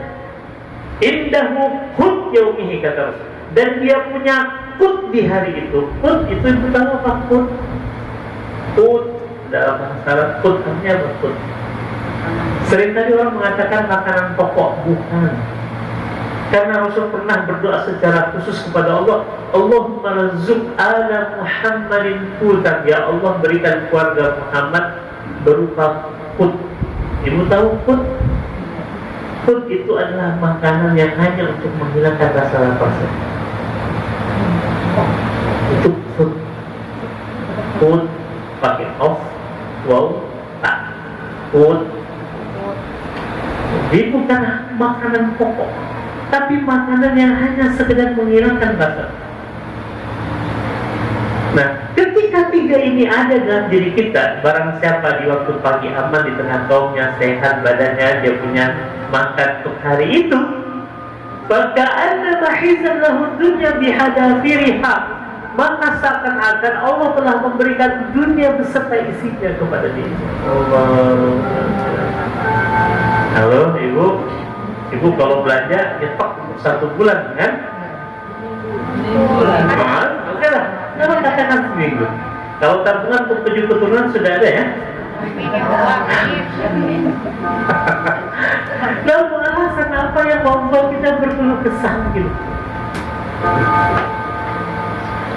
indahu qut yaumihi kata Rasul, dan dia punya qut di hari itu. Qut itu ibu tahu apa qut? Qut dalam bahasa Arab, qut artinya apa qut? Sering tadi orang mengatakan makanan pokok, bukan. Karena Rasul pernah berdoa secara khusus kepada Allah, Allahumma razuk ala Muhammadin qutan, ya Allah berikan keluarga Muhammad berupa qut. Ibu tahu qut? Qut itu adalah makanan yang hanya untuk menghilangkan rasa lapar saja. Itu qut. Qut pakai of, waw, tak. Qut. Ini bukan makanan pokok, tapi makanan yang hanya sekedar menghilangkan rasa. Nah, ketika tiga ini ada dalam diri kita, barang siapa di waktu pagi aman di tengah kaumnya, sehat badannya, dia punya makan untuk hari itu, faka'annama hizat lahu dunya bihadafiriha, maka seakan-akan Allah telah memberikan dunia beserta isinya kepada dia. Allah. Halo Ibu. Ibu kalau belanja nyetok untuk 1 bulan kan? Oke lah, kenapa katakan seminggu? Kalau tabungan untuk 7 keturunan sudah ada ya? Lalu alasan apa yang membuat kita berkeluh kesah gitu?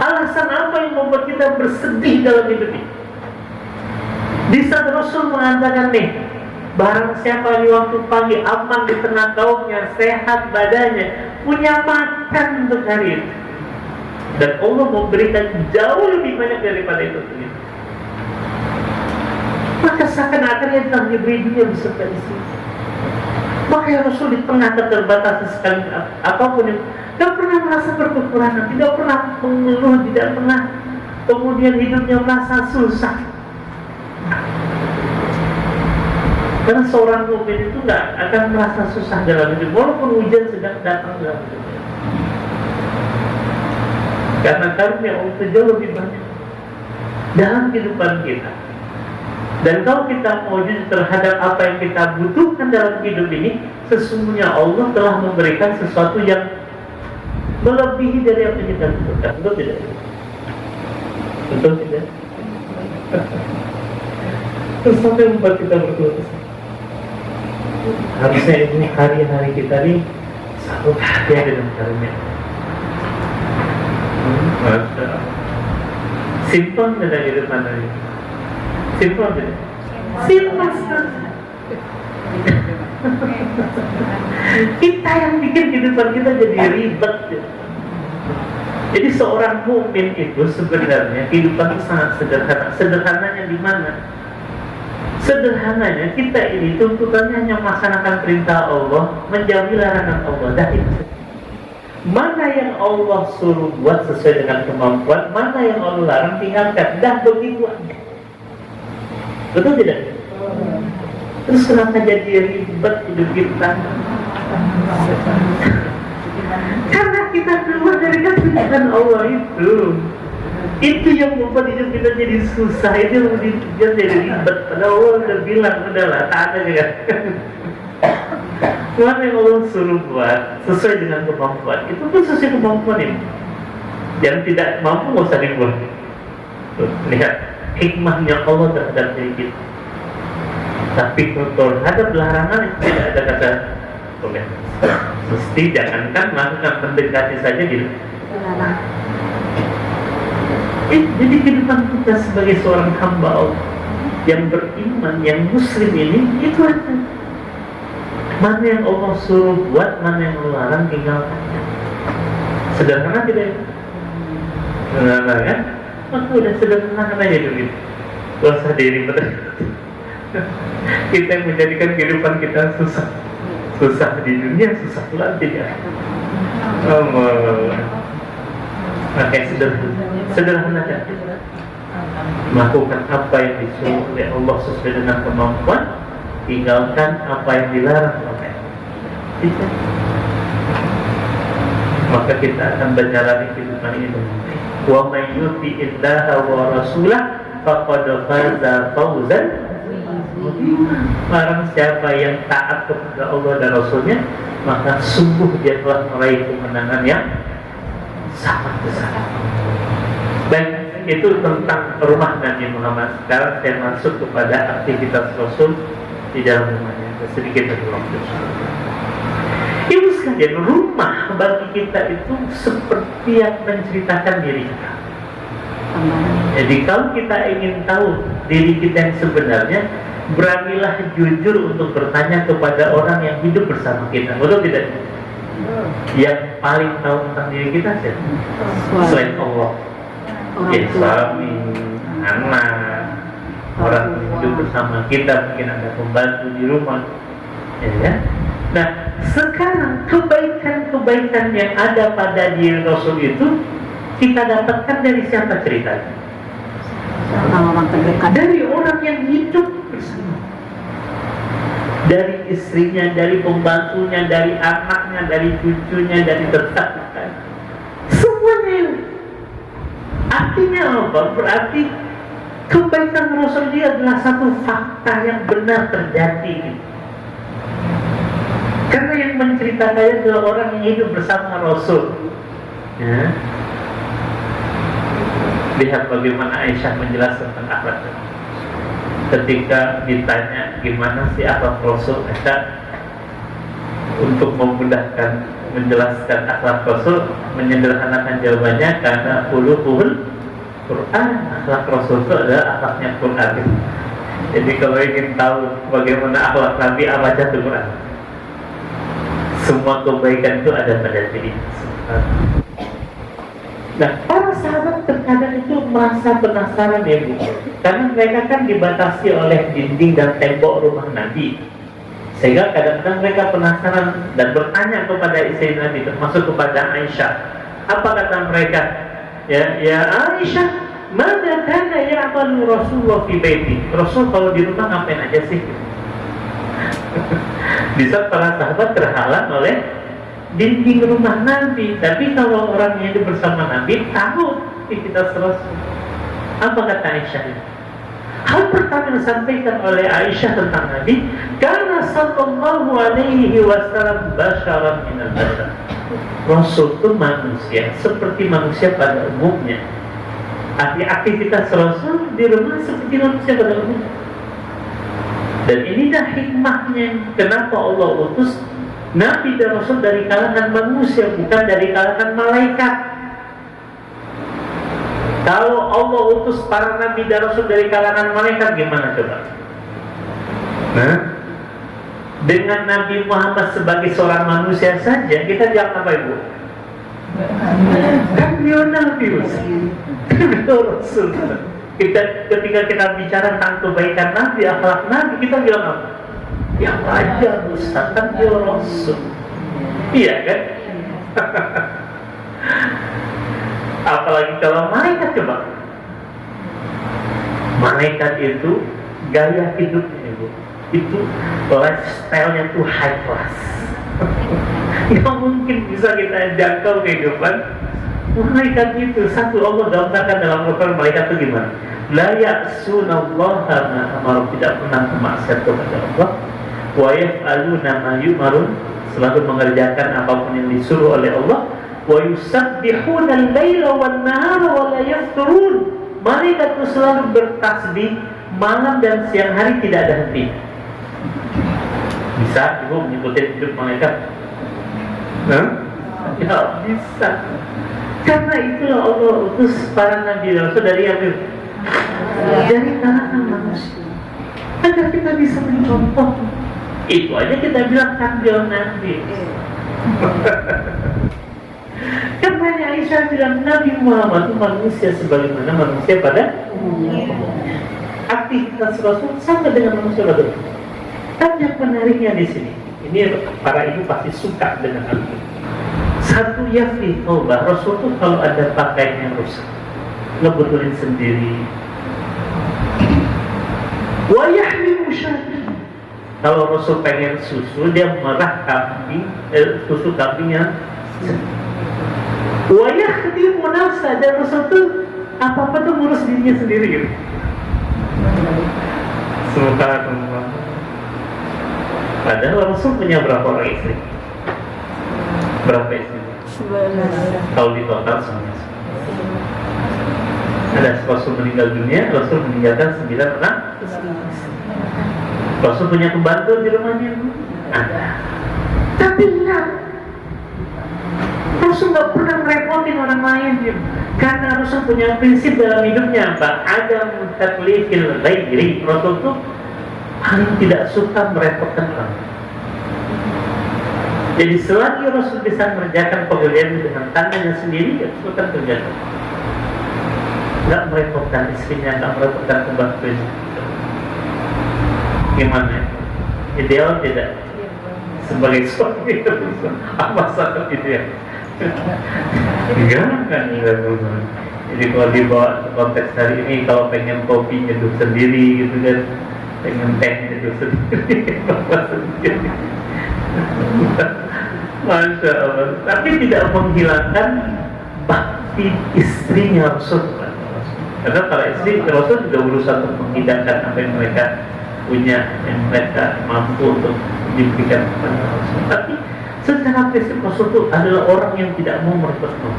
Alasan apa yang membuat kita bersedih dalam hidup ini? Bisa Rasul mengatakan nih, barang siapa di waktu pagi aman di tengah kaumnya, sehat badannya, punya makan untuk hari itu, dan Allah memberikan jauh lebih banyak daripada itu sendiri, maka seakan-akan yang telah diberi dunia beserta isinya. Makanya Rasul di tengah keterbatasan sekali apapun yang tidak pernah merasa berkekurangan, tidak pernah mengeluh, tidak pernah kemudian hidupnya merasa susah. Karena seorang mukmin itu nggak akan merasa susah dalam hidup, walaupun hujan sedang datang dalam hidupnya. Karena karunia Allah itu jauh lebih banyak dalam kehidupan kita. Dan kalau kita mau jujur terhadap apa yang kita butuhkan dalam hidup ini, sesungguhnya Allah telah memberikan sesuatu yang melebihi dari apa yang kita butuhkan. Betul tidak? Betul tidak? Terus sampai membuat kita berdoa. Harusnya ini hari-hari kita ini selalu hati dengan karunia. Simpel tidak kehidupan hari ini. Simpel tidak? Simpel sekali. Kita yang bikin kehidupan kita jadi ribet. Jadi seorang mukmin itu sebenarnya kehidupan itu sangat sederhana. Sederhananya di mana? Sederhananya kita ini tuntutannya hanya melaksanakan perintah Allah, menjauhi larangan Allah. Dari mana yang Allah suruh buat sesuai dengan kemampuan, mana yang Allah larang tinggalkan. Dah begitu aja. Betul tidak? Terus kenapa jadi ribet hidup kita? Karena kita keluar dari ketentuan Allah itu yang membuat hidup kita jadi susah, itu yang membuat kita jadi ribet. Padahal Allah udah bilang, udahlah, tak ada juga. Mana yang Allah suruh buat sesuai dengan kemampuan, itu pun sesuai kemampuan ini. Yang tidak mampu nggak usah dibuat. Lihat hikmahnya Allah terhadap diri kita. Tapi terhadap larangan itu tidak ada kata boleh. Mesti jangankan melakukan mendekati saja dilarang. Jadi kehidupan kita sebagai seorang hamba Allah yang beriman, yang muslim ini, itu aja. Mana yang Allah suruh buat, mana yang Allah larang, tinggalkannya. Sederhana tidak? Sederhana kan? Maka udah sederhana aja dulu. Gak usah diribet. Kita yang menjadikan kehidupan kita susah. Susah di dunia, susah pula di akhirat. Makanya sederhana kan? Melakukan apa yang disuruh oleh Allah sesuai dengan kemampuan, tinggalkan apa yang dilarang oleh kita. Maka kita akan menjalani kehidupan ini dengan baik. Wa may yuti'illaha wa rasulahu faqad faza fawzan. Barang siapa yang taat kepada Allah dan Rasulnya, maka sungguh dia telah meraih kemenangan yang sangat besar. Baik, itu tentang rumah Nabi Muhammad. Sekarang saya masuk kepada aktivitas Rasul di dalam rumahnya. Sedikit lagi waktu. Ibu sekalian, rumah bagi kita itu seperti yang menceritakan diri kita. Jadi kalau kita ingin tahu diri kita yang sebenarnya, beranilah jujur untuk bertanya kepada orang yang hidup bersama kita. Betul tidak? Yang paling tahu tentang diri kita siapa? Selain Allah. Ya, suami, anak, orang yang hidup bersama kita, mungkin ada pembantu di rumah. Ya. Nah, sekarang kebaikan-kebaikan yang ada pada diri Rasul itu kita dapatkan dari siapa ceritanya? Orang-orang terdekat. Dari orang yang hidup bersama. Dari istrinya, dari pembantunya, dari anaknya, dari cucunya, dari tetangganya. Semuanya. Artinya apa? Berarti kebaikan Rasul dia adalah satu fakta yang benar terjadi. Karena yang menceritakannya adalah orang yang hidup bersama Rasul. Ya. Lihat bagaimana Aisyah menjelaskan tentang akhlak. Ketika ditanya gimana sih akhlak Rasul, Aisyah untuk memudahkan menjelaskan akhlak Rasul menyederhanakan jawabannya karena khuluqul Quran. Akhlak Rasul itu adalah akhlaknya Quran. Jadi kalau ingin tahu bagaimana akhlak Nabi, baca Quran. Semua kebaikan itu ada pada diri. Nah, para sahabat terkadang itu merasa penasaran ya Bu, karena mereka kan dibatasi oleh dinding dan tembok rumah Nabi, sehingga kadang-kadang mereka penasaran dan bertanya kepada istri Nabi, termasuk kepada Aisyah. Apa kata mereka? Ya Aisyah, mana kana ya'malu Rasulullah fi baiti? Rasul kalau di rumah ngapain aja sih? Bisa para sahabat terhalang oleh dinding rumah Nabi, tapi kalau orang yang hidup bersama Nabi tahu aktivitas Rasul. Apa kata Aisyah? Hal pertama yang disampaikan oleh Aisyah tentang Nabi, karena sallallahu alaihi wasallam basyaran minal bashar. Rasul itu manusia seperti manusia pada umumnya. Aktivitas Rasul di rumah seperti manusia pada umumnya. Dan inilah hikmahnya kenapa Allah utus Nabi dan Rasul dari kalangan manusia, bukan dari kalangan malaikat. Kalau Allah utus para Nabi dan Rasul dari kalangan malaikat, gimana coba? Nah, dengan Nabi Muhammad sebagai seorang manusia saja, kita bilang apa Ibu? Kan beliau Nabi, beliau Rasul. Ketika kita bicara tentang kebaikan Nabi, akhlak Nabi, kita bilang apa? Ya wajar Ustaz, kan dia Rasul. Iya kan? Apalagi kalau malaikat coba. Malaikat itu gaya hidupnya Ibu, itu lifestyle-nya tuh high class. Nggak mungkin bisa kita jangkau kehidupan malaikat itu. Satu, Allah gambarkan dalam Al-Quran malaikat itu gimana? La ya'sunallaha ma amara, tidak pernah bermaksiat kepada Allah. Wa yaf'aluna ma yu'marun, selalu mengerjakan apapun yang disuruh oleh Allah. Wa yusabbihuna al-laila wan nahara wa la yafturun, malaikat itu selalu bertasbih malam dan siang hari, tidak ada henti. Bisa Ibu menyebutin hidup malaikat? Ya bisa. Karena itulah Allah utus para Nabi dan Rasul dari kalangan manusia, agar kita bisa mencontoh. Itu aja kita bilang kambil Nabi. Karena Aisyah bilang Nabi Muhammad itu manusia sebagaimana manusia pada umumnya. Aktivitas Rasul sama dengan manusia pada umumnya. Tapi yang menariknya di sini, ini para ibu pasti suka dengan hal ini. Satu, yafi taubah. Rasul itu kalau ada pakaian yang rusak, ngebetulin sendiri. Wa yahlimu syati. Kalau Rasul pengen susu, dia merah kambing, susu kambing yang wa yakhdimu nafsa, dan Rasul itu apa-apa tuh ngurus dirinya sendiri gitu. Subhanallah. Padahal Rasul punya berapa orang istri? Berapa istri? Kalau di total semuanya. Ada Rasul meninggal dunia, Rasul meninggalkan 9 orang. Rasul punya pembantu di rumahnya? Ada. Tapi enggak. Rasul nggak pernah merepotin orang lain, karena Rasul punya prinsip dalam hidupnya apa? Ada mutaklifil ghairi. Rasul tuh paling tidak suka merepotkan orang. Jadi selagi Rasul bisa mengerjakan pekerjaan dengan tangannya sendiri, Rasul akan kerjakan. Nggak merepotkan istrinya, nggak merepotkan pembantunya. Gimana? Ideal tidak? Sebagai suami apa salah ideal? Enggak kan? Jadi kalau dibawa ke konteks hari ini, kalau pengen kopi nyeduh sendiri gitu kan, pengen teh nyeduh sendiri, Masya Allah. Tapi tidak menghilangkan bakti istrinya Rasul. Karena para istri Rasul juga berusaha untuk menghidangkan apa yang mereka punya, yang mereka mampu untuk diberikan kepada Rasul. Tapi secara prinsip Rasul itu adalah orang yang tidak mau merepotkan.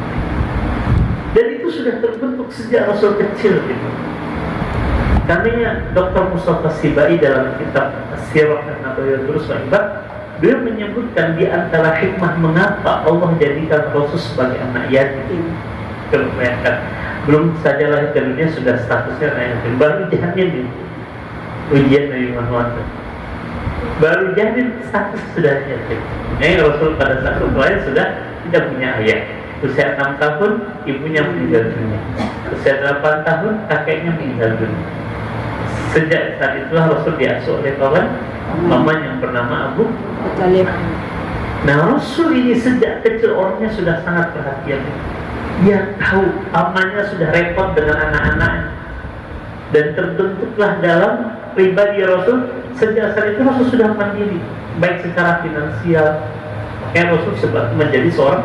Dan itu sudah terbentuk sejak Rasul kecil gitu. Karena Dr. Mustafa Sibai dalam kitab Sirah An-Nabawiyyah Sahibat, beliau menyebutkan di antara hikmah mengapa Allah jadikan Rasul sebagai anak yatim. Kalau bayangkan, belum saja lahir ke dunia sudah statusnya anak yatim, baru jahatnya nih. ujian Nabi Muhammad. Baru jadi status sudah yatim. Rasul pada saat lain sudah tidak punya ayah. Usia 6 tahun ibunya meninggal dunia. Usia 8 tahun kakeknya meninggal dunia. Sejak saat itulah Rasul diasuh oleh kawan paman yang bernama Abu Talib. Nah, Rasul ini sejak kecil orangnya sudah sangat perhatian. Dia tahu pamannya sudah repot dengan anak-anaknya. Dan terbentuklah dalam pribadi Rasul, sejak saat itu Rasul sudah mandiri, baik secara finansial. Makanya Rasul sebab menjadi seorang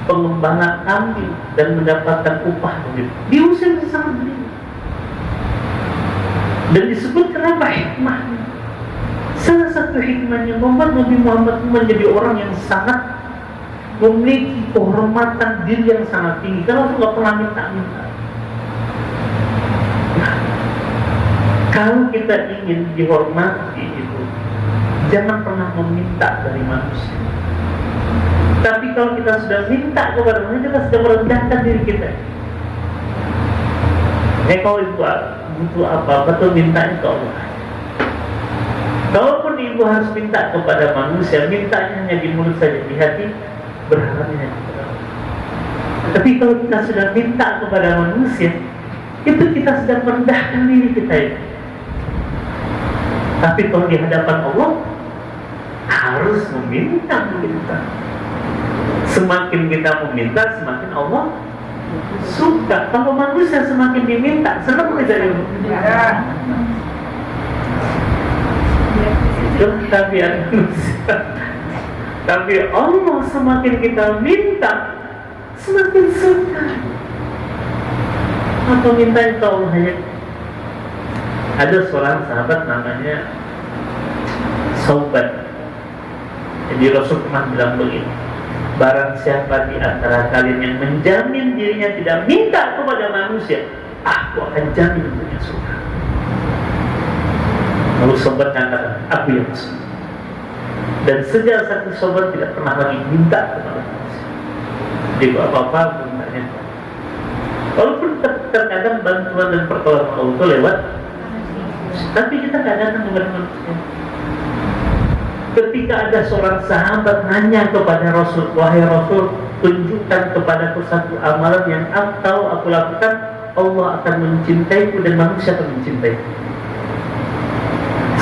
pengembala kambing dan mendapatkan upah begitu. Di usia yang sangat dini. Dan disebut kenapa hikmahnya. Salah satu hikmahnya membuat Nabi Muhammad menjadi orang yang sangat memiliki kehormatan diri yang sangat tinggi. Karena Rasul nggak pernah minta-minta. Nah, kalau kita ingin dihormati itu, jangan pernah meminta dari manusia. Tapi kalau kita sudah minta kepada manusia, kita sudah merendahkan diri kita. Kalau ibu butuh apa-apa tuh mintanya ke Allah. Kalaupun ibu harus minta kepada manusia, mintanya hanya di mulut saja, di hati berharapnya kepada Allah. Tapi kalau kita sudah minta kepada manusia, itu kita sudah merendahkan diri kita itu. Tapi kalau di hadapan Allah harus meminta kita. Semakin kita meminta, semakin Allah suka. Kalau manusia semakin diminta, senang kita diminta. Itu tabiat manusia. Tapi Allah semakin kita minta, semakin suka. Atau minta itu Allah hanya. Ada seorang sahabat namanya Saubat. Jadi Rasul pernah bilang begini, barang siapa di antara kalian yang menjamin dirinya tidak minta kepada manusia, aku akan jamin untuknya surga. Lalu Saubat katakan, aku yang surga. Dan sejak satu Saubat tidak pernah lagi minta kepada manusia. Jadi apa-apa mintanya. Walaupun terkadang bantuan dan pertolongan Allah itu lewat, tapi kita kadang-kadang kepada manusia. Ketika ada seorang sahabat nanya kepada Rasul, wahai Rasul, tunjukkan kepadaku satu amalan yang aku lakukan, Allah akan mencintaiku dan manusia akan mencintaiku.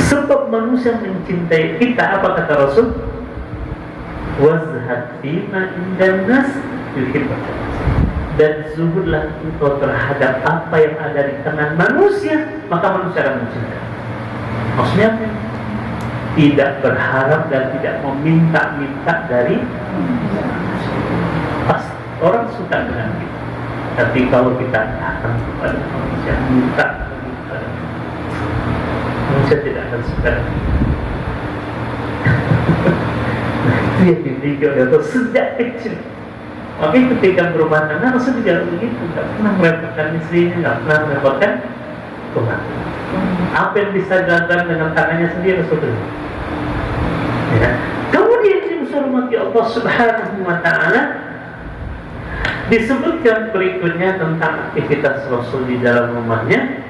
Sebab manusia mencintai kita, apa kata Rasul? Wazhad fima indan nas yuhibbuk. Dan zuhudlah engkau terhadap apa yang ada di tengah manusia, maka manusia akan mencintai. Maksudnya apa? Tidak berharap dan tidak meminta-minta dari pasti orang suka dengan kita. Tapi kalau kita datang kepada manusia, minta kepada manusia tidak akan suka. Itu yang dimiliki oleh Allah sejak kecil. Makanya ketika berumah tangga, Rasul juga begitu, tidak pernah merepotkan istrinya, tidak pernah merepotkan Tuhan. Apa yang bisa dilakukan dengan tangannya sendiri, Rasul itu. Ya. Kemudian yang dihormati Allah Subhanahu wa Ta'ala, disebutkan berikutnya tentang aktivitas Rasul di dalam rumahnya.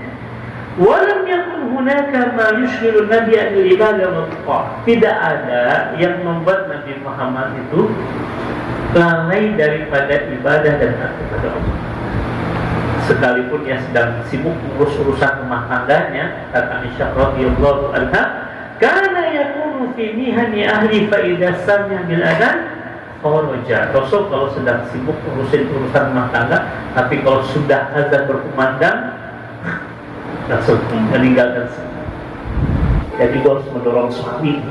Walam yakun hunaka ma yushghilu Nabi an ibadah wa taqwa. Tidak ada yang membuat Nabi Muhammad itu lalai daripada ibadah dan taat kepada Allah. Sekalipun ia sedang sibuk mengurus urusan rumah tangganya, kata Aisyah radhiyallahu anha, kana yakunu fi mihani ahli fa idza sami'a bil adzan kharaja. Rasul kalau sedang sibuk ngurusin urusan rumah tangga, tapi kalau sudah azan berkumandang, Rasul meninggalkan semua. Jadi harus mendorong suami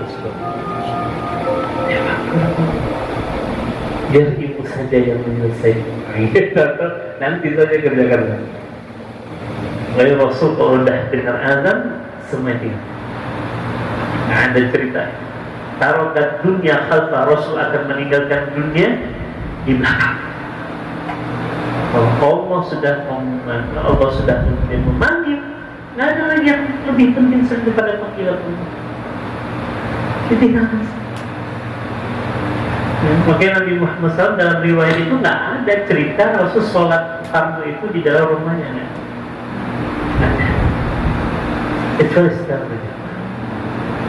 biar ibu saja yang menyelesaikan. Nanti saja kerjakan. Lalu Rasul kalau udah dengar azan, semua tinggal. Nah, ada cerita. Tarokat dunia khalfa, Rasul akan meninggalkan dunia di belakang. Kalau Allah sudah memanggil, nggak ada lagi yang lebih penting daripada panggilan Allah. Ditinggalkan. Makanya Nabi Muhammad SAW dalam riwayat itu nggak ada cerita Rasul sholat fardu itu di dalam rumahnya. Kecuali sedang berjalan.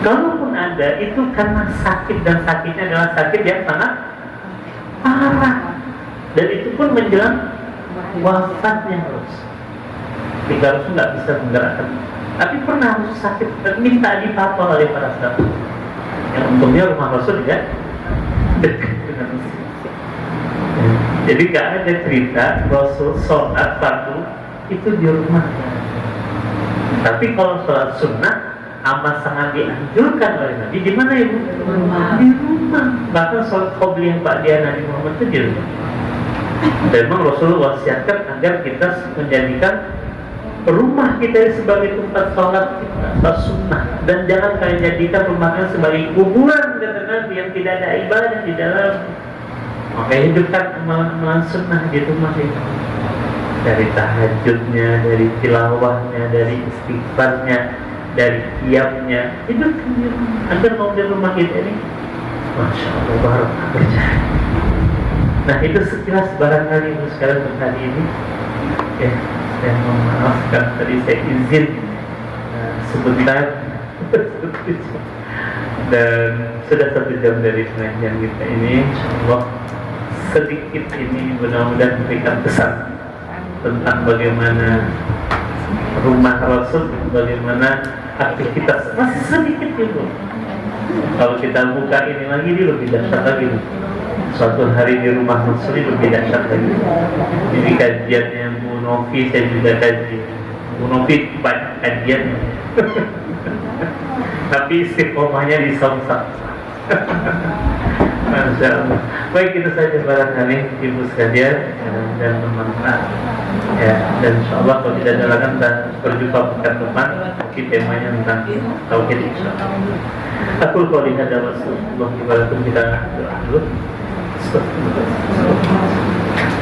Kalaupun ada, itu karena sakit, dan sakitnya adalah sakit yang sangat parah, dan itu pun menjelang wafatnya Rasul. Ketika Rasul nggak bisa menggerakkan, tapi pernah Rasul sakit dan minta dipapah oleh para sahabat. Yang untungnya rumah Rasul ya dekat dengan masjid. Jadi nggak ada cerita Rasul sholat fardu itu di rumahnya. Tapi kalau sholat sunnah amat sangat dianjurkan oleh Nabi. Di mana ibu? Di rumah. Bahkan sholat qobliyah ba'diyah Nabi Muhammad itu di rumah. Dan memang Rasulullah wasiatkan agar kita menjadikan rumah kita sebagai tempat sholat kita, sholat sunnah, dan jangan kalian jadikan rumah kalian sebagai kuburan, kata Nabi, yang tidak ada ibadah di dalam. Makanya hidupkan amalan sunnah di rumah itu, dari tahajudnya, dari tilawahnya, dari istighfarnya, dari qiyamnya, hidupkan di rumah agar mau di rumah kita ini, masya Allah, barokah berjalan. Nah itu sekilas barangkali untuk sekarang untuk hari ini ya. Saya mohon maaf karena tadi saya izin sebentar dan sudah 1 jam dari pengajian kita ini. InsyaAllah sedikit ini mudah-mudahan memberikan pesan tentang bagaimana rumah Rasul, bagaimana aktivitas, masih sedikit itu. Kalau kita buka ini lagi, ini lebih dahsyat lagi. Suatu hari di rumah Rasul lebih dahsyat lagi. Ini kajiannya Bu Novi, saya juga kaji. Bu Novi banyak kajian, tapi istiqomahnya di Samsak. Masya Allah. Baik, itu saja barangkali ibu sekalian dan bermanfaat. Ya, dan insya Allah kalau tidak ada lagi kita berjumpa pekan depan. Temanya tentang tauhid insya Allah. Aku kalau lihat ada Rasulullah ibaratum kita doa dulu.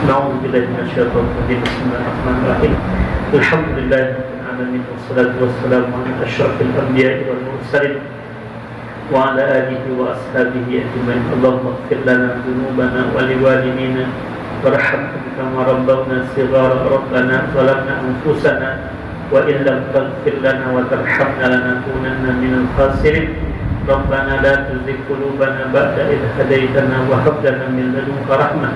Na'udzubillahi minasyaitonir rajim. Bismillahirrahmanirrahim. Alhamdulillahirabbil alamin wassalatu wassalamu ala asyrafil anbiya'i wal mursalin wa ala alihi wa ashabihi ajmain. Allahumma ighfir lana dzunubana wa liwalidina warhamhum kama rabbawna shighara. Rabbana zalamna anfusana wa in lam taghfir lana wa tarhamna lanakunanna minal khasirin. Rabbana la tuzigh qulubana ba'da idh hadaytana wa hab lana min ladunka rahmah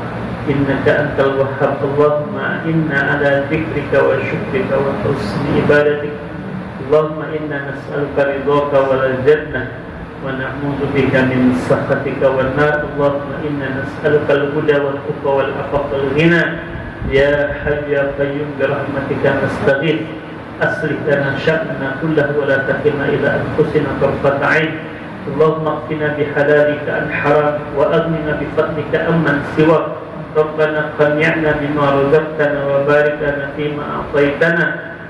innaka antal wahhab. Allahumma inna ala dzikrika wa syukrika wa husni ibadatik. Allahumma inna nas'aluka ridhaka wal jannah wa na'udzu bika min sakhatika wan nar. Allahumma inna nas'aluka al-huda wal tuqa wal afafa wal ghina. Ya hayyu ya qayyum bi rahmatika nastaghith. Aslih lana sya'nana kullahu wa la takilna ila anfusina tarfata 'ain. Allahumma qina bihalalika an haram wa aghnina bifadlika amman siwak. Rabbana qanni'na bima razaqtana wa barik lana fima a'taytana.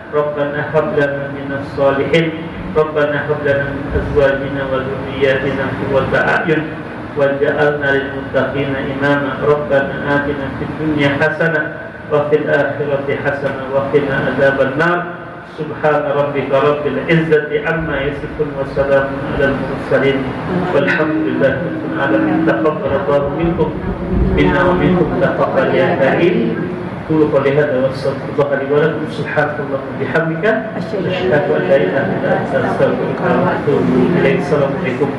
Rabbana hab lana minas salihin. Rabbana hab lana min azwajina wa dhurriyyatina qurrata a'yun waj'alna lil muttaqina imama. Rabbana atina fid dunya hasanah wa fil akhirati hasanah wa qina adzaban nar. Subhana rabbika rabbil izzati amma yasifun wa salamun alal mursalin walhamdulillahi rabbil alamin. Taqabbalallahu minkum minna wa minkum taqabbal ya karim. Qulu qawli hadza wa astaghfirullaha li wa lakum. Subhanallahi wa bihamdika asyhadu an la ilaha illa anta astaghfiruka wa atubu ilaik. Assalamualaikum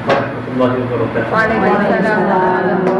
warahmatullahi wabarakatuh. Waalaikumsalam.